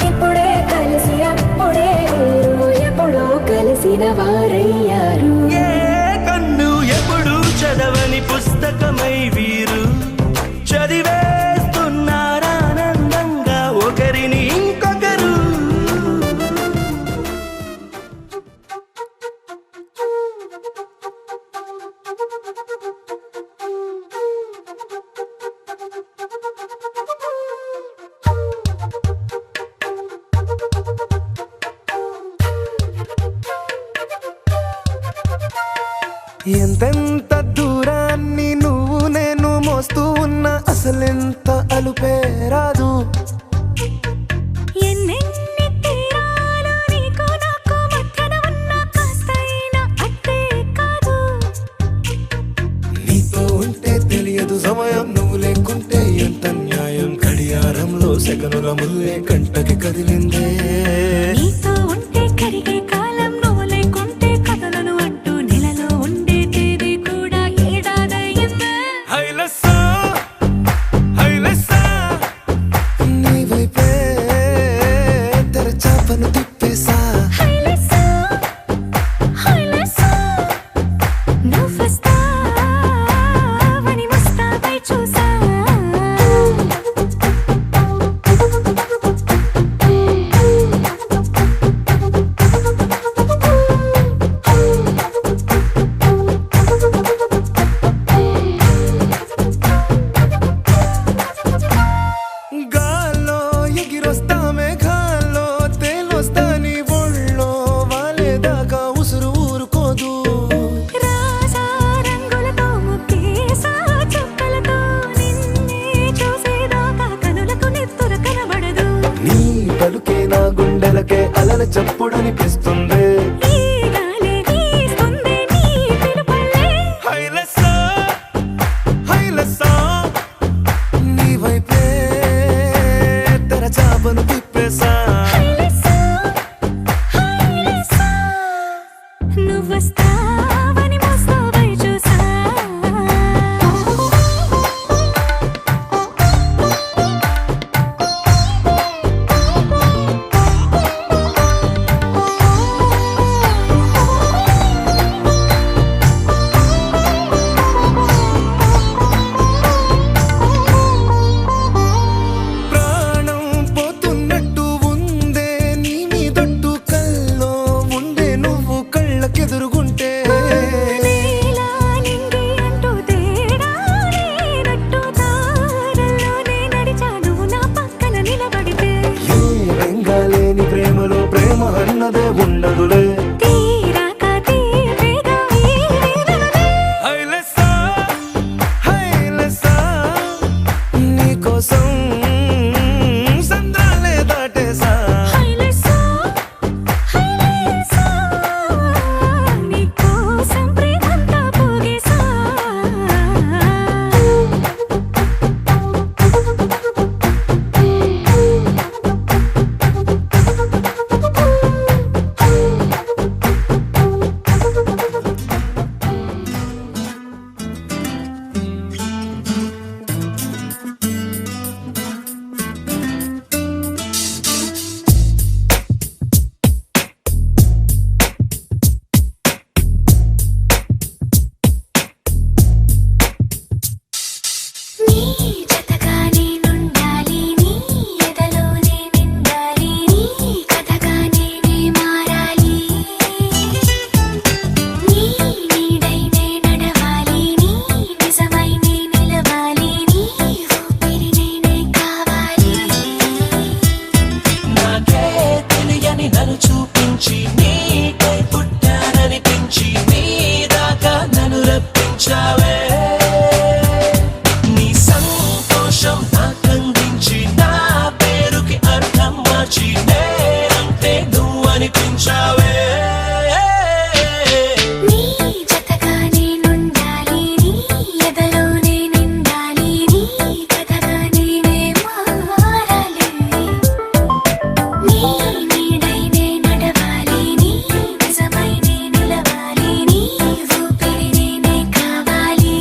[SPEAKER 3] ఇప్పుడే కలిసి అప్పుడే వీరు ఎప్పుడో కలిసిన వారయ్యారు
[SPEAKER 8] ఏ కన్ను ఎప్పుడు చదవని పుస్తకమై వీరు చదివేస్తున్నారానందంగా ఒకరిని ఇంకొకరు
[SPEAKER 1] ఎంతెంత దూరాన్ని నువ్వు నేను మోస్తూ ఉన్నా అసలెంత అలుపే రాదు
[SPEAKER 2] ఎన్నెన్ని తీరాలు నీకు నాకు మధ్యన ఉన్న కాస్తైనా అట్టే కాదు
[SPEAKER 1] నీతో ఉంటే తెలియదు సమయం నువ్వు లేకుంటే ఎంత న్యాయం గడియారంలో సెకనుల ముల్లే గంటకి కదిలిందే
[SPEAKER 2] నీతో ఉంటే కరిగే కాలం నువ్వు లేకుంటే కథలను అంటూ నెలలో ఉండే తేదీ కూడా ఏడాదయ్యిందే
[SPEAKER 1] నీ వైపే తెరచాప చాపను తిప్పేసా
[SPEAKER 2] హైలెస్సా హైలెస్సా నువ్వొస్తావని ముస్తాబై చూసా
[SPEAKER 1] గాల్లో ఎగిరొస్తా మేఘాల్లో తేలొస్తా నీ ఒళ్ళో వాలేదాకా ఉసురు ఊరుకోదు
[SPEAKER 2] రాజా రంగులతో ముక్కేసా చుక్కలతో నిన్నే చూసేదాకా కనులకు నెత్తుర కనబడదు
[SPEAKER 1] నీ పలుకే నా గుండెలకే అలల చప్పుడనిపిస్తుంది
[SPEAKER 2] ఈ గాలే వీస్తుంది నీ పిలుపులే
[SPEAKER 1] హైలెస్సా హైలెస్సా నీ వైపే తెర చాపను తిప్పేసా
[SPEAKER 2] హైలెస్సా హైలెస్సా నువ్వొస్తావని ముస్తాబై చూసా
[SPEAKER 1] ప్రాణం పోతున్నట్టు ఉందే నీ మీదొట్టు కల్లో ఉండే నువ్వు కళ్ళకెదురుగుంటే
[SPEAKER 2] నీలా నింగి అంటూ తేడా లేనట్టు తారల్లోనే నడిచాను నా పక్కన నిలబడితే
[SPEAKER 1] ఏ రంగాలేని ప్రేమలో ప్రేమ అన్నదే ఉండదులే
[SPEAKER 2] తీరాక తీపేగా ఈ వేదనలే
[SPEAKER 1] హైలెస్సా హైలెస్సా నీకోసం సంద్రాలే దాటేసా
[SPEAKER 2] హైలెస్సా హైలెస్సా నీకోసం ప్రేమంతా పోగేసా నీ జతగా నేనుండాలి నీ ఎదలోనే నిండాలి నీ కథగా నేనే మారాలి నీ నీడైనే నడవాలి నీ నిజమై నే నిలవాలి నీ ఊపిరి నేనే కావాలి
[SPEAKER 4] నాకే తెలియని నన్ను చూపించి నీకై పుట్టాననిపించి నీ దాకా నన్ను రప్పించావే నీ సంతోషం నాకందించి నా పేరుకి అర్థం మార్చి నేనంటే నువ్వు అనిపించావే
[SPEAKER 2] నీ జతగా నేనుండాలి నీ ఎదలోనే నిండాలి నీ కథగా నేనే మారాలి నీ నీడైనే నడవాలి నీ నిజమై నే నిలవాలి నీ ఊపిరి నేనే కావాలి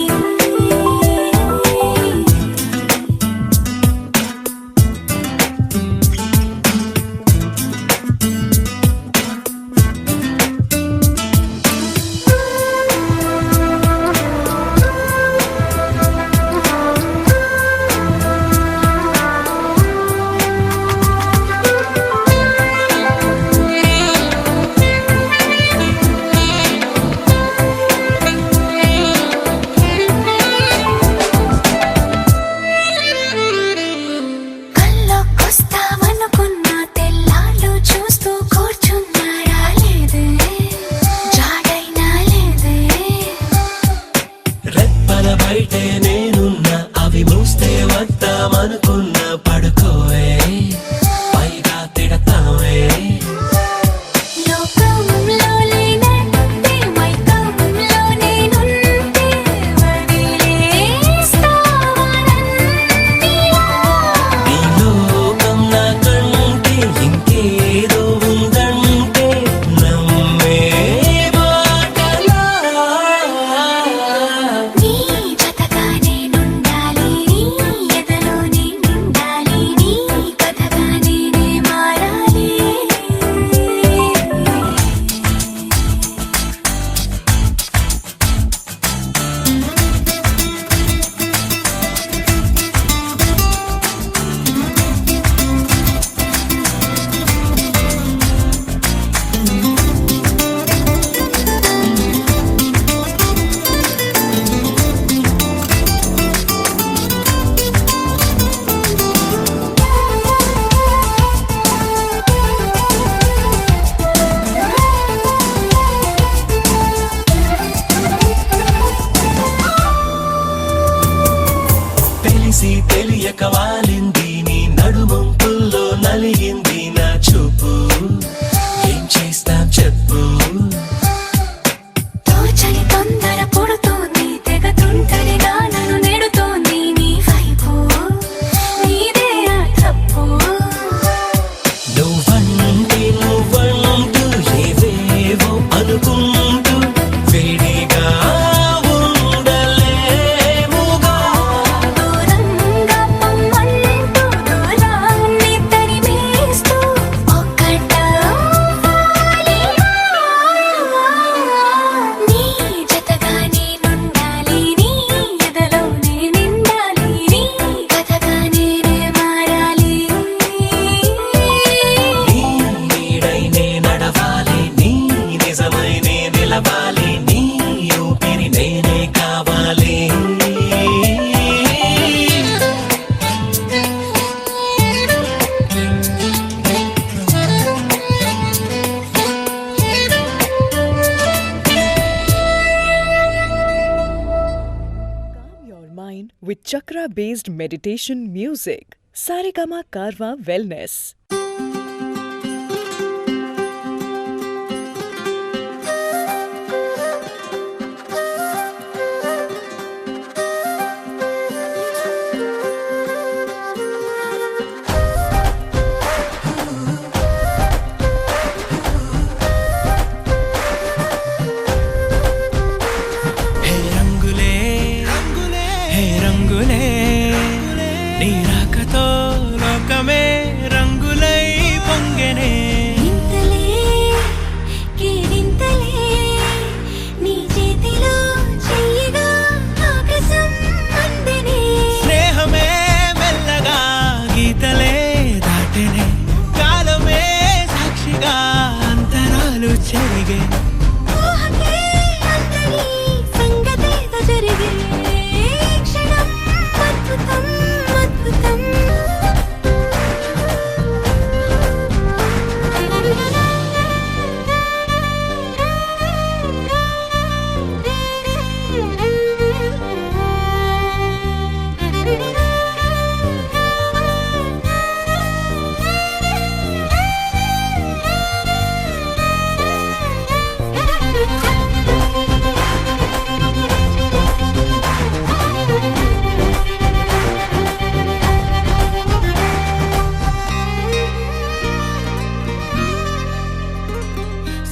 [SPEAKER 10] with chakra-based meditation music. Saregama Karwa Wellness.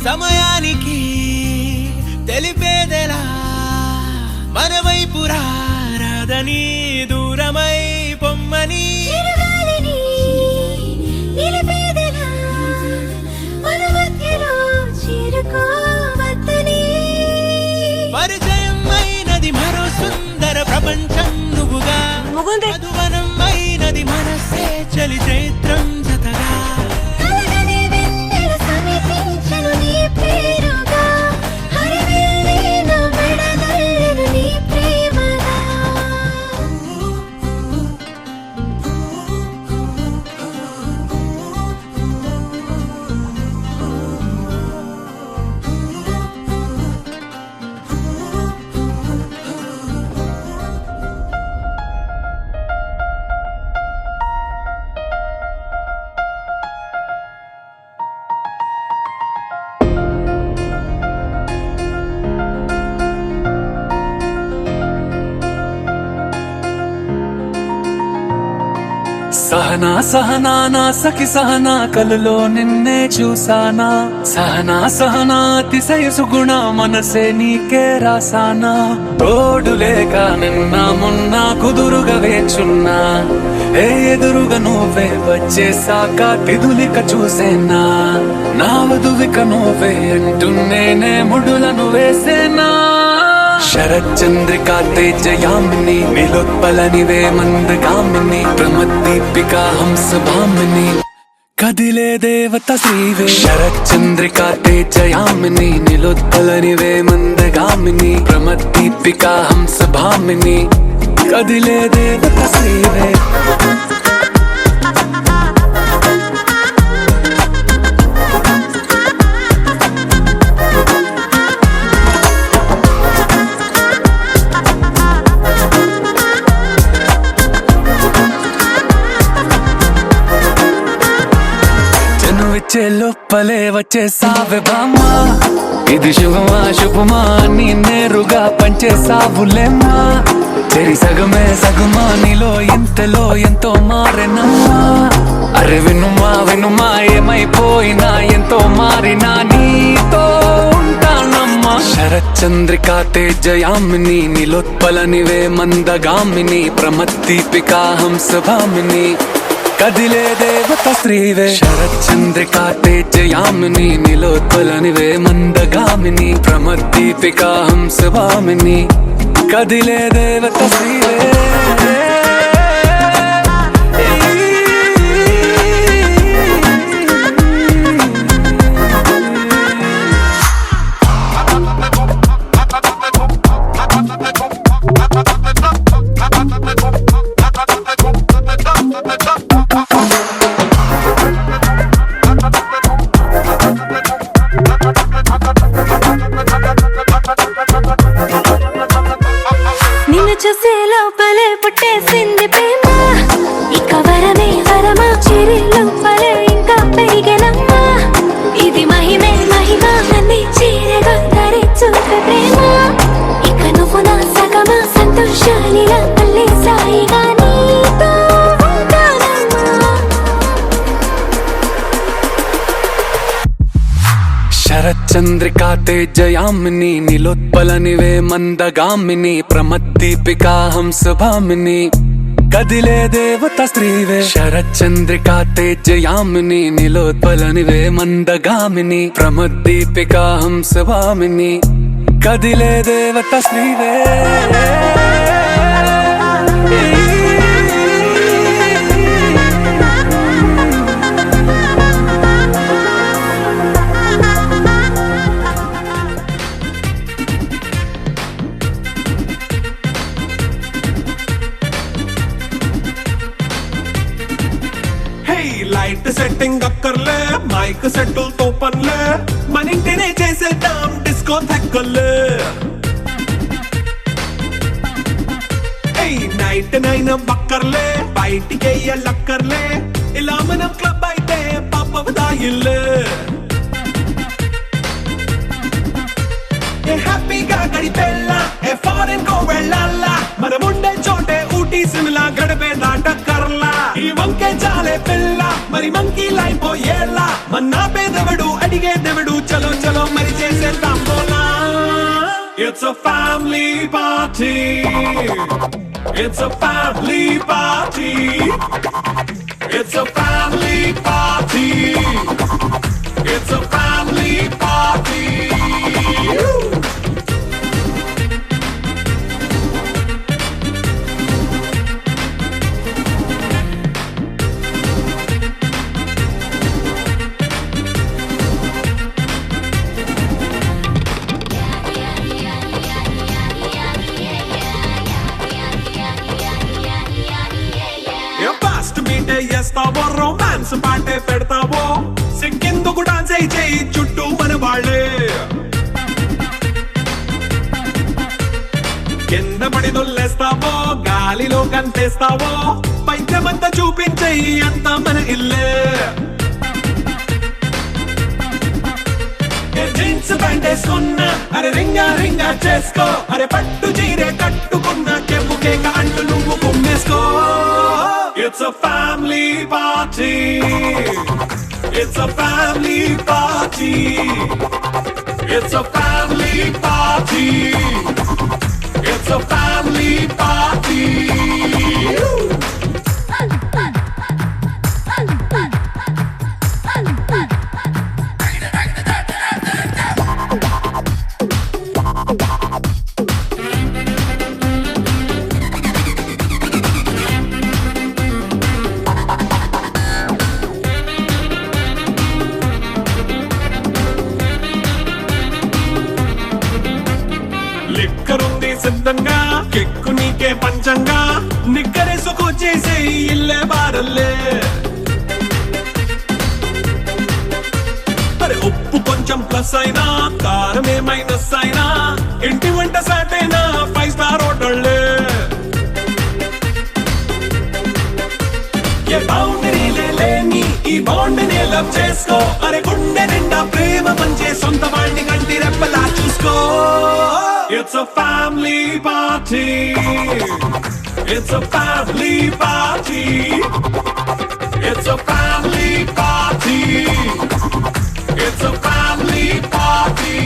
[SPEAKER 4] సమయానికి తెలిపేదెలా మనవైపు రాదని దూరమై పొమ్మని పరిచయం అయినది మరో సుందర ప్రపంచం నువ్వుగా మధువనం అయినది మనసే చలి చైత్రం జతగా
[SPEAKER 11] సహనా సహనా నా సఖి సహనా కలలో నిన్నే చూసానా సహనా సహనా అతిశయ సుగుణ మనసే నీకే రాసానా తోడు లేక నిన్న మొన్న కుదురుగా వేచున్నా ఏ ఎదురుగా నువ్వే వచ్చేసాక తిదులిక చూసేనా నా వధువిక నువ్వే అంటున్నేనే ముడులను వేసేనా శరచంద్రికా తేజయామిని నిలోత్పలనివే మందగామిని ప్రమద్దీపికా హంసభామిని కదిలే దేవత శ్రీవే శరచంద్రికా తేజయామిని నిలోత్పలనివే మందగామిని ప్రమద్దీపికా హంసభామిని కదిలే దేవత శ్రీవే లోపలే వచ్చేసావే బామ్మా ఇది శుభమా శుభమా నీ నేరుగా పంచేసావులేమ్మా చెరి సగమే సగమా నీలో ఇంతలో ఎంతో మారెనమ్మా అరే వినుమా వినుమా ఏమైపోయినా ఎంతో మారినా నీతో ఉంటానమ్మా శరచంద్రికా తేజయామిని నిలోత్పలనివే మందగామిని ప్రమద్దీపికా హంసభామిని కదిలే దేవత శ్రీవే శరచంద్రికా తేజయామిని నిలోత్పలనివే మందగామిని ప్రమద్దీపికా హంసభామిని కదిలే దేవత శ్రీవే
[SPEAKER 2] నిన్ను చూసే లోపలే పుట్టేసింది ప్రేమ ఇక వరమే వరమా చిరిలో పలే ఇంకా పెరిగెనమ్మా ఇది మహిమే మహిమ నన్ను చీరగా ధరించుక ప్రేమ ఇక నువ్వు నా సగమా సంతోషాలిలా మళ్ళీ సాయిగా నీతో ఉంటానమ్మా
[SPEAKER 11] శరచంద్రికా తేజయామిని నిలోత్పలనివే మందగామిని ప్రమద్దీపికా హంసభామిని కదిలే దేవత స్త్రీవే శరచంద్రికా తేజయామిని నిలోత్పలనివే మందగామిని ప్రమద్దీపికా హంసభామిని కదిలే దేవత స్త్రీవే
[SPEAKER 4] లైట్ సెట్టింగ్ అక్కర్లే మైక్ సెట్టులతో పనులే మన ఇంటినే చేసేద్దాం డిస్కో థెక్కలే నైట్ నైన్ బక్కర్లే బయటికి వెళ్ళక్కర్లే ఇలా మనం క్లబ్ అయితే పాపదాయిల్లే హ్యాపీగా గడిపెళ్ళా ఫారెన్ కో వెళ్ళాలా మనం ఉండే చోటే ఊటీ సిమ్లా గడిపే దాటక్కర్లా ఈ వంకే చాలే పిల్ల మరి మంకీ లైపోయేలా మన్నా పేదవడు అడిగేదెవడు చలో చలో మరి చేసేద్దాం బోలా it's a family party it's a family party it's a family party it's a family party చేస్తావో రొమాన్స్ పాటే పెడతావో సిక్కిందుకు డాన్స్ అయి చేయి చుట్టూ మన వాళ్ళే కింద పడి దొల్లేస్తావో గాలిలో కంటేస్తావో పైద్యమంతా చూపించేయి అంతా మన ఇల్లే జీన్స్ ప్యాంట్ వేసుకున్నా అరే రింగా రింగా చేసుకో అరే పట్టు చీరే కట్టుకున్న కెప్పు కేక అంటూ నువ్వు కుమ్మేసుకో It's a family party it's a family party it's a family party it's a family party లిక్కరుంది సిద్ధంగా కెక్కు నీకే పంచంగా నిక్కరేసుకు చేసే ఇల్లే బారల్లే అరే ఉప్పు కొంచెం ప్లస్ అయినా కారమే మైనస్ అయినా ఇంటి వంట సాటైనా 5 స్టార్ హోటళ్ళే ఏ బౌండరీలే లేని ఈ బాండ్ని లవ్ చేసుకో అరే గుండె నిండా ప్రేమ పంచే సొంత వాణ్ణి కంటి రెప్పలా చూసుకో It's a family party it's a family party it's a family party it's a family party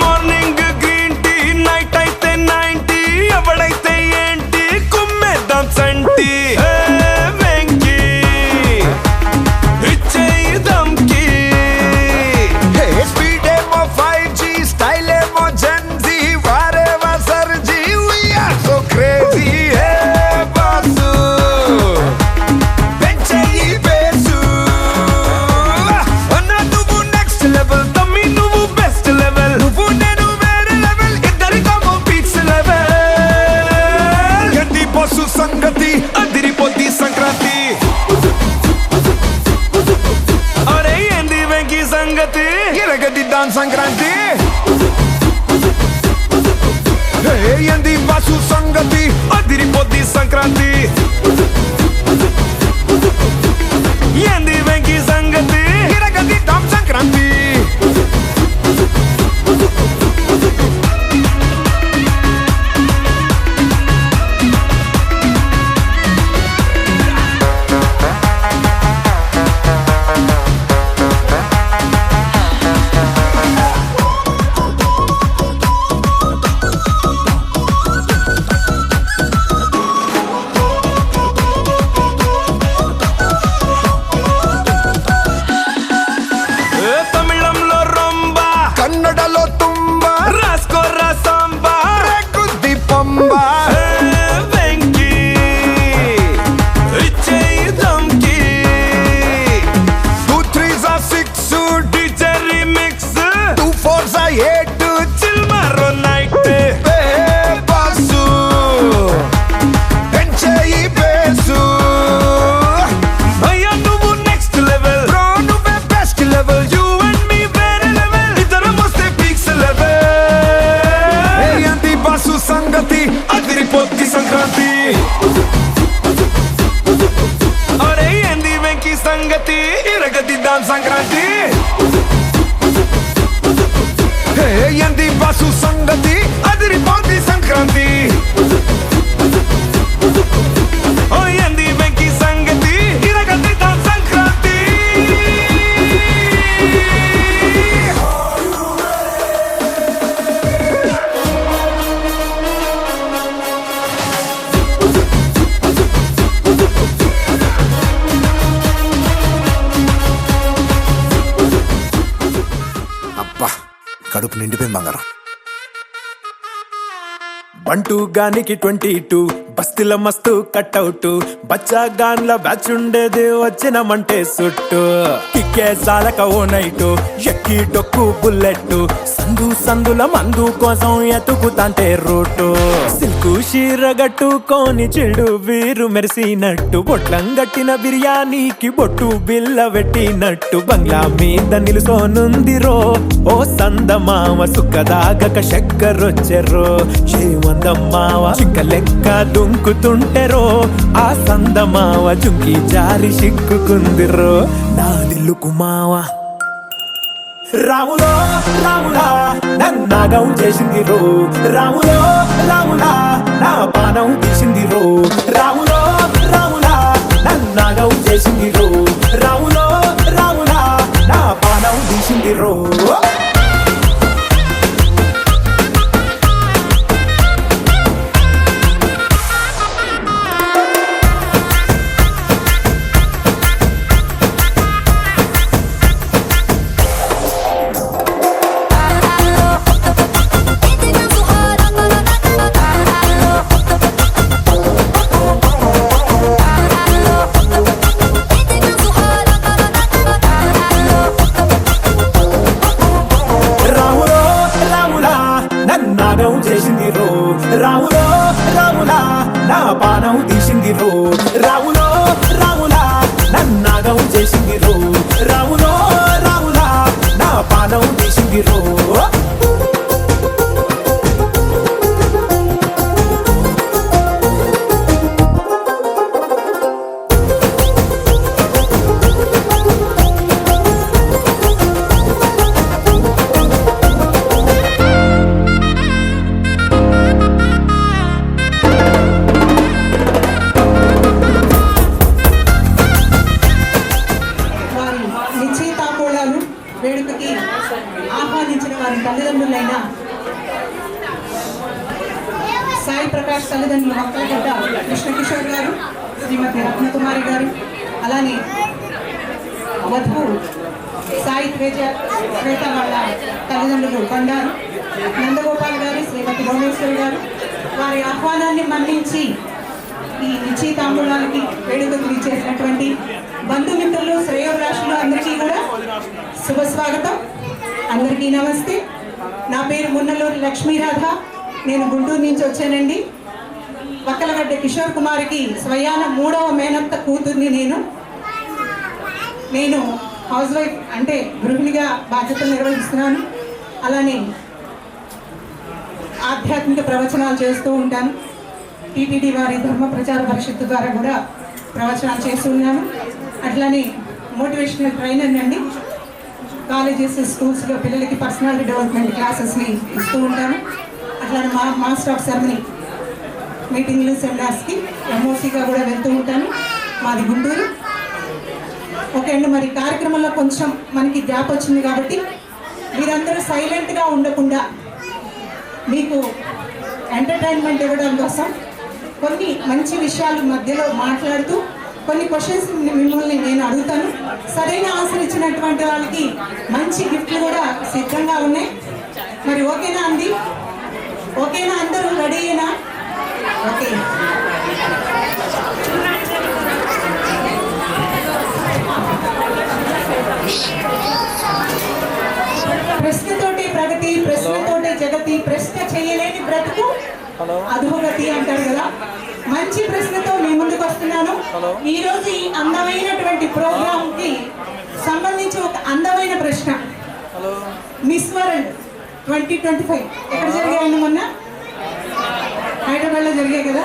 [SPEAKER 1] morning green tea night అయితే 90 ఎవడైతే ఏంటి కుమ్మేద్దాం సంటి వెంకీ ఇచ్చేయి దమ్కి స్పీడ్ ఏమో 5G స్టైల్ ఏమో జెన్జీ వారేవా సర్జీ సంగతి ఎరగదిద్దాం సంక్రాంతి ఏంది బాసు సంగతి అదిరిపోద్ది సంక్రాంతి ఏంది వెంకీ సంగతి ఎరగదిద్దాం సంక్రాంతి కన్నడలో తుంబ రాస్కోరా సాంబా గుద్ది పంబ వెంకీ ఇచ్చేయి ధమ్కి 2 3s are 6 DJ remix 2 4s are 8 chill maro night boss పెంచేయి బేసు భయ్యా నువ్వు నెక్స్ట్ లెవెల్ బ్రో నువ్వే best level you and me వేరే లెవెల్ ఇద్దరం వస్తే పీక్స్ లెవెల్ ఏంది బాసు సంగతి అదిరిపోద్ది సంక్రాంతి అరే ఏంది వెంకీ సంగతి ఇరగదిద్దాం సంక్రాంతి ఏంది బాసు సంగతి అదిరిపోద్ది సంక్రాంతి ఏంది వెంకీ సంగతి ఇరగదిద్దాం సంక్రాంతి అబ్బా కడుపు నిండిపోయింది బంగారం బంటూ గానికి 22 బస్తీల మస్తు కట్అవుట్ బచ్చా గాన్ల బ్యాచ్ ఉండేది వచ్చినమంటే సుట్టు కిక్కే సాలక ఓ నైటు ఎక్కి డొక్కు బుల్లెట్ సందు సందుల మందు కోసం ఎతుకుతాంటే రూటు సిల్కు షీర గట్టుకోని చెడు వీరు మెరిసినట్టు బొట్లం గట్టిన బిర్యానీకి బొట్టు బిల్ల పెట్టినట్టు బంగ్లా మీద నిలుసోనుందిరో ఓ సందమావ సుక్కదాగక చక్కరొచ్చెరో చేమందమ్మావ చింక లెక్క దుంకుతుంటెరో ఆ సందమావ చుంకి జారి సిక్కుకుందిరో నా దిల్లుకు మావా రాములో రాములా నన్నాగం చేసింది రో రాములో రాములా నా పానం తీసింది రో రాములో రాములా నన్నాగం చేసింది రో రాములో రాములా నా పానం తీసింది రో చేసింది రో రాములో రాములా నా పానం తీసింది రో రాములో రాములా నన్నాగం చేసింది రో రాములో రాములా నా పానం తీసింది రో
[SPEAKER 12] వేడుకకి ఆహ్వానించిన వారి తల్లిదండ్రులైన సాయి ప్రకాష్ తల్లిదండ్రులు మక్కలగడ్డ కృష్ణకిషోర్ గారు, శ్రీమతి రత్నకుమారి గారు, అలానే వధువు సాయి శ్వేత వాళ్ళ తల్లిదండ్రులు బండారు నందగోపాల్ గారు, శ్రీమతి భువనేశ్వరి గారు, వారి ఆహ్వానాన్ని మన్నించి ఈ నిశ్చితాంబూలాలకి వేడుకకు ఇచ్చేసినటువంటి బంధుమిత్రులు శ్రేయోభిలాషులు అందరికీ కూడా శుభస్వాగతం. అందరికీ నమస్తే. నా పేరు మున్నలూరి లక్ష్మీరాధ. నేను గుంటూరు నుంచి వచ్చానండి. వక్కలగడ్డ కిషోర్ కుమార్కి స్వయాన 3వ మేనత్త కూతుర్ని నేను హౌస్ వైఫ్ అంటే గృహిణిగా బాధ్యతలు నిర్వహిస్తున్నాను. అలానే ఆధ్యాత్మిక ప్రవచనాలు చేస్తూ ఉంటాను. టీటీడీ వారి ధర్మ ప్రచార పరిషత్తు ద్వారా కూడా ప్రవచనాలు చేస్తున్నాను. అట్లానే మోటివేషనల్ ట్రైనర్ అండి. కాలేజెస్, స్కూల్స్లో పిల్లలకి పర్సనాలిటీ డెవలప్మెంట్ క్లాసెస్ని ఇస్తూ ఉంటాను. అట్లానే మాస్టర్ ఆఫ్ సెరమనీ మీటింగ్లు, సెమినార్స్కి ఎంఓసీగా కూడా వెళ్తూ ఉంటాను. మాది గుంటూరు. ఓకే అండి, మరి కార్యక్రమంలో కొంచెం మనకి గ్యాప్ వచ్చింది కాబట్టి మీరందరూ సైలెంట్గా ఉండకుండా మీకు ఎంటర్టైన్మెంట్ ఇవ్వడం కోసం కొన్ని మంచి విషయాలు మధ్యలో మాట్లాడుతూ కొన్ని క్వశ్చన్స్ మిమ్మల్ని నేను అడుగుతాను. సరైన ఆన్సర్ ఇచ్చినటువంటి వాళ్ళకి మంచి గిఫ్ట్లు కూడా సిద్ధంగా ఉన్నాయి. మరి ఓకేనా అండి? ఓకేనా? అందరూ రెడీయేనా? ఓకే. ప్రశ్నతోటి ప్రగతి, ప్రశ్నతోటి జగతి, ప్రశ్న చేయలేని బ్రతుకు అధోగతి అంటారు కదా. మంచి ప్రశ్నతో మీ ముందుకు వస్తున్నాను. ఈ రోజు ఈ అందమైనటువంటి ప్రోగ్రామ్ కి సంబంధించి ఒక అందమైన ప్రశ్న. మిస్ వరల్డ్ 2025 ఎక్కడ జరిగాయండి? మొన్న హైదరాబాద్ లో జరిగాయి కదా.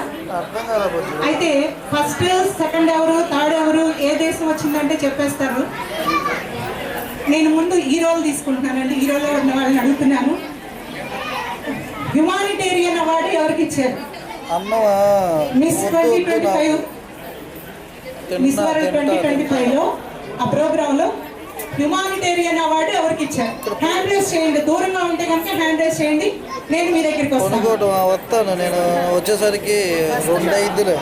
[SPEAKER 12] అయితే ఫస్ట్, సెకండ్ ఎవరు, థర్డ్ ఎవరు, ఏ దేశం వచ్చిందంటే చెప్పేస్తారు. నేను ముందు హీరోలు తీసుకుంటున్నానండి. హీరోలో ఉన్న వాళ్ళని అడుగుతున్నాను. హ్యుమానిటేరియన్ అవార్డు ఎవరికి ఇచ్చారు? మిస్ 2025, మిస్ వరల్డ్ 2025 లో ఆ ప్రోగ్రామ్ లో హ్యుమానిటేరియన్ అవార్డు ఎవరికి ఇచ్చారు? హ్యాండ్ రేస్ చేయండి. దూరంగా ఉంటే కనుక హ్యాండ్ రేస్ చేయండి. నేను మీ దగ్గరికి
[SPEAKER 6] వస్తాను. నేను వచ్చేసరికి 2 అయిందిలే.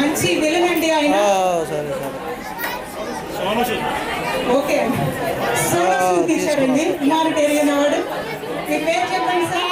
[SPEAKER 12] మంచి విలనండి ఆయన. ఓకే, సోమసూద్ తీశారండి హ్యుమానిటేరియన్ అవార్డు. మీ పేరు చెప్పండి సార్.